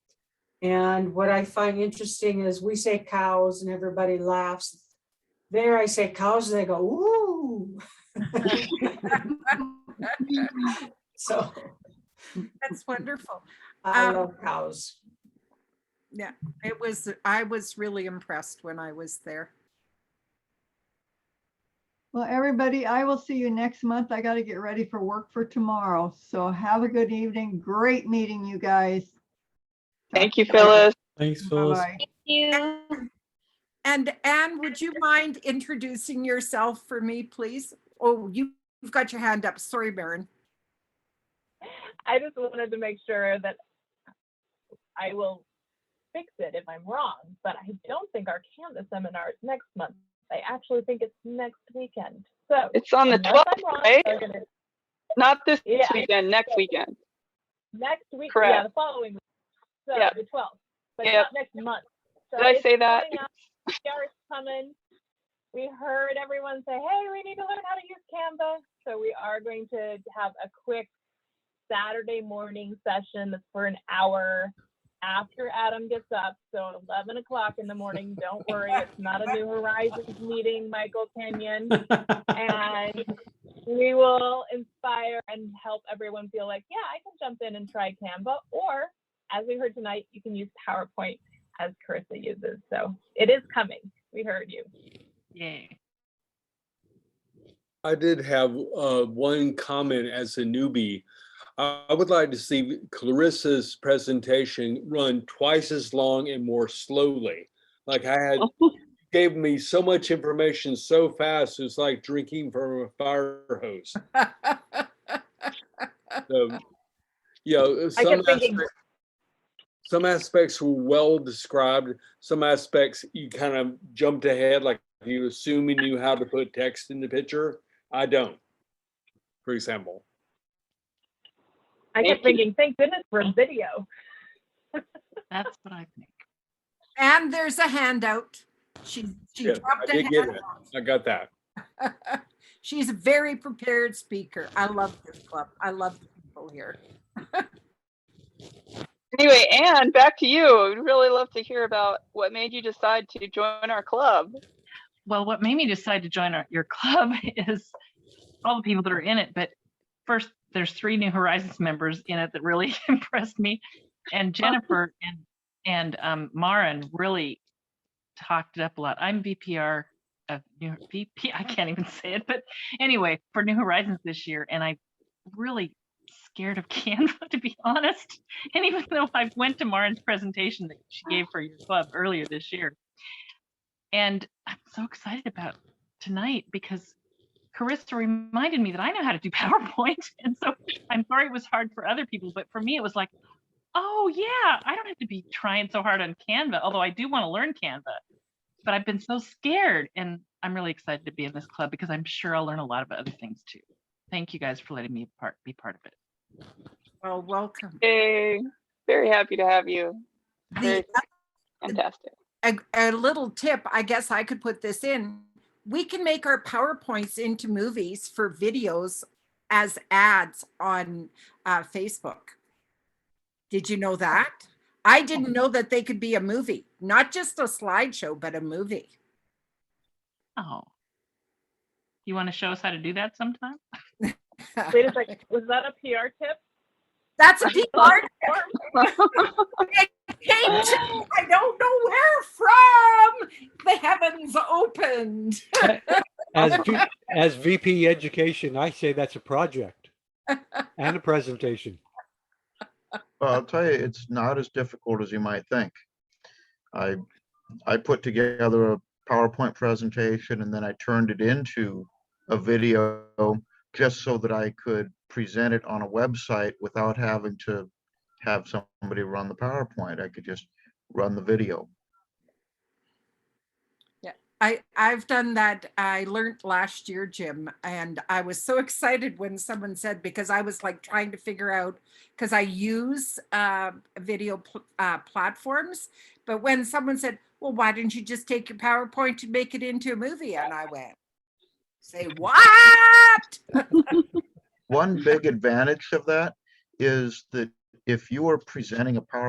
And what I find interesting is we say cows and everybody laughs. There I say cows and they go, ooh. So that's wonderful. I love cows. Yeah, I was really impressed when I was there. Well, everybody, I will see you next month. I got to get ready for work for tomorrow. So have a good evening. Great meeting, you guys. Thank you, Phyllis. Thanks, Phyllis. Bye-bye. Thank you. And Anne, would you mind introducing yourself for me, please? Oh, you've got your hand up. Sorry, Baron. I just wanted to make sure that I will fix it if I'm wrong, but I don't think our Canvas seminar is next month. I actually think it's next weekend. So it's on the unless 12th, I'm wrong, right? gonna, Not this yeah, weekend, next weekend. Next week, Correct. yeah, the following week. So Yep. the 12th, but Yep. not next month. So Did I it's say that? coming up. PR is coming. We heard everyone say, hey, we need to learn how to use Canva. So we are going to have a quick Saturday morning session that's for an hour after Adam gets up. So 11 o'clock in the morning. Don't worry, it's not a New Horizons meeting, Michael Kenyon. And we will inspire and help everyone feel like, yeah, I can jump in and try Canva. Or, as we heard tonight, you can use PowerPoint as Charissa uses. So it is coming. We heard you. Yay. I did have one comment as a newbie. I would like to see Clarissa's presentation run twice as long and more slowly. Like I had, gave me so much information so fast, it's like drinking from a fire hose. So, you know, some aspects were well described. Some aspects you kind of jumped ahead, like you assume you knew how to put text in the picture. I don't, for example. I kept thinking, thank goodness for a video. That's what I think. And there's a handout. She Yeah, dropped I a did get it. handout. I got that. She's a very prepared speaker. I love this club. I love the people here. Anyway, Anne, back to you. We'd really love to hear about what made you decide to join our club. Well, what made me decide to join your club is all the people that are in it. But first, there's 3 New Horizons members in it that really impressed me. And Jennifer and Maren really talked it up a lot. I'm VPR of VP. I can't even say it. But anyway, for New Horizons this year, and I really scared of Canva, to be honest. And even though I went to Maren's presentation that she gave for your club earlier this year, and I'm so excited about tonight because Charissa reminded me that I know how to do PowerPoint. And so I'm sorry it was hard for other people, but for me, it was like, oh yeah, I don't have to be trying so hard on Canva, although I do want to learn Canva, but I've been so scared, and I'm really excited to be in this club because I'm sure I'll learn a lot of other things too. Thank you guys for letting me be part of it. Well, welcome. Hey, very happy to have you. Very fantastic. A little tip, I guess I could put this in. We can make our PowerPoints into movies for videos as ads on Facebook. Did you know that? I didn't know that they could be a movie, not just a slideshow, but a movie. Oh, you want to show us how to do that sometime? Wait a second, was that a PR tip? That's a PR tip. I don't know where from. The heavens opened. As VP Education, I say that's a project and a presentation. Well, I'll tell you, it's not as difficult as you might think. I put together a PowerPoint presentation and then I turned it into a video just so that I could present it on a website without having to have somebody run the PowerPoint. I could just run the video. I've done that. I learned last year, Jim, and I was so excited when someone said, because I was like trying to figure out, because I use video platforms, but when someone said, well, why didn't you just take your PowerPoint and make it into a movie? And I went, say what? One big advantage of that is that if you are presenting a PowerPoint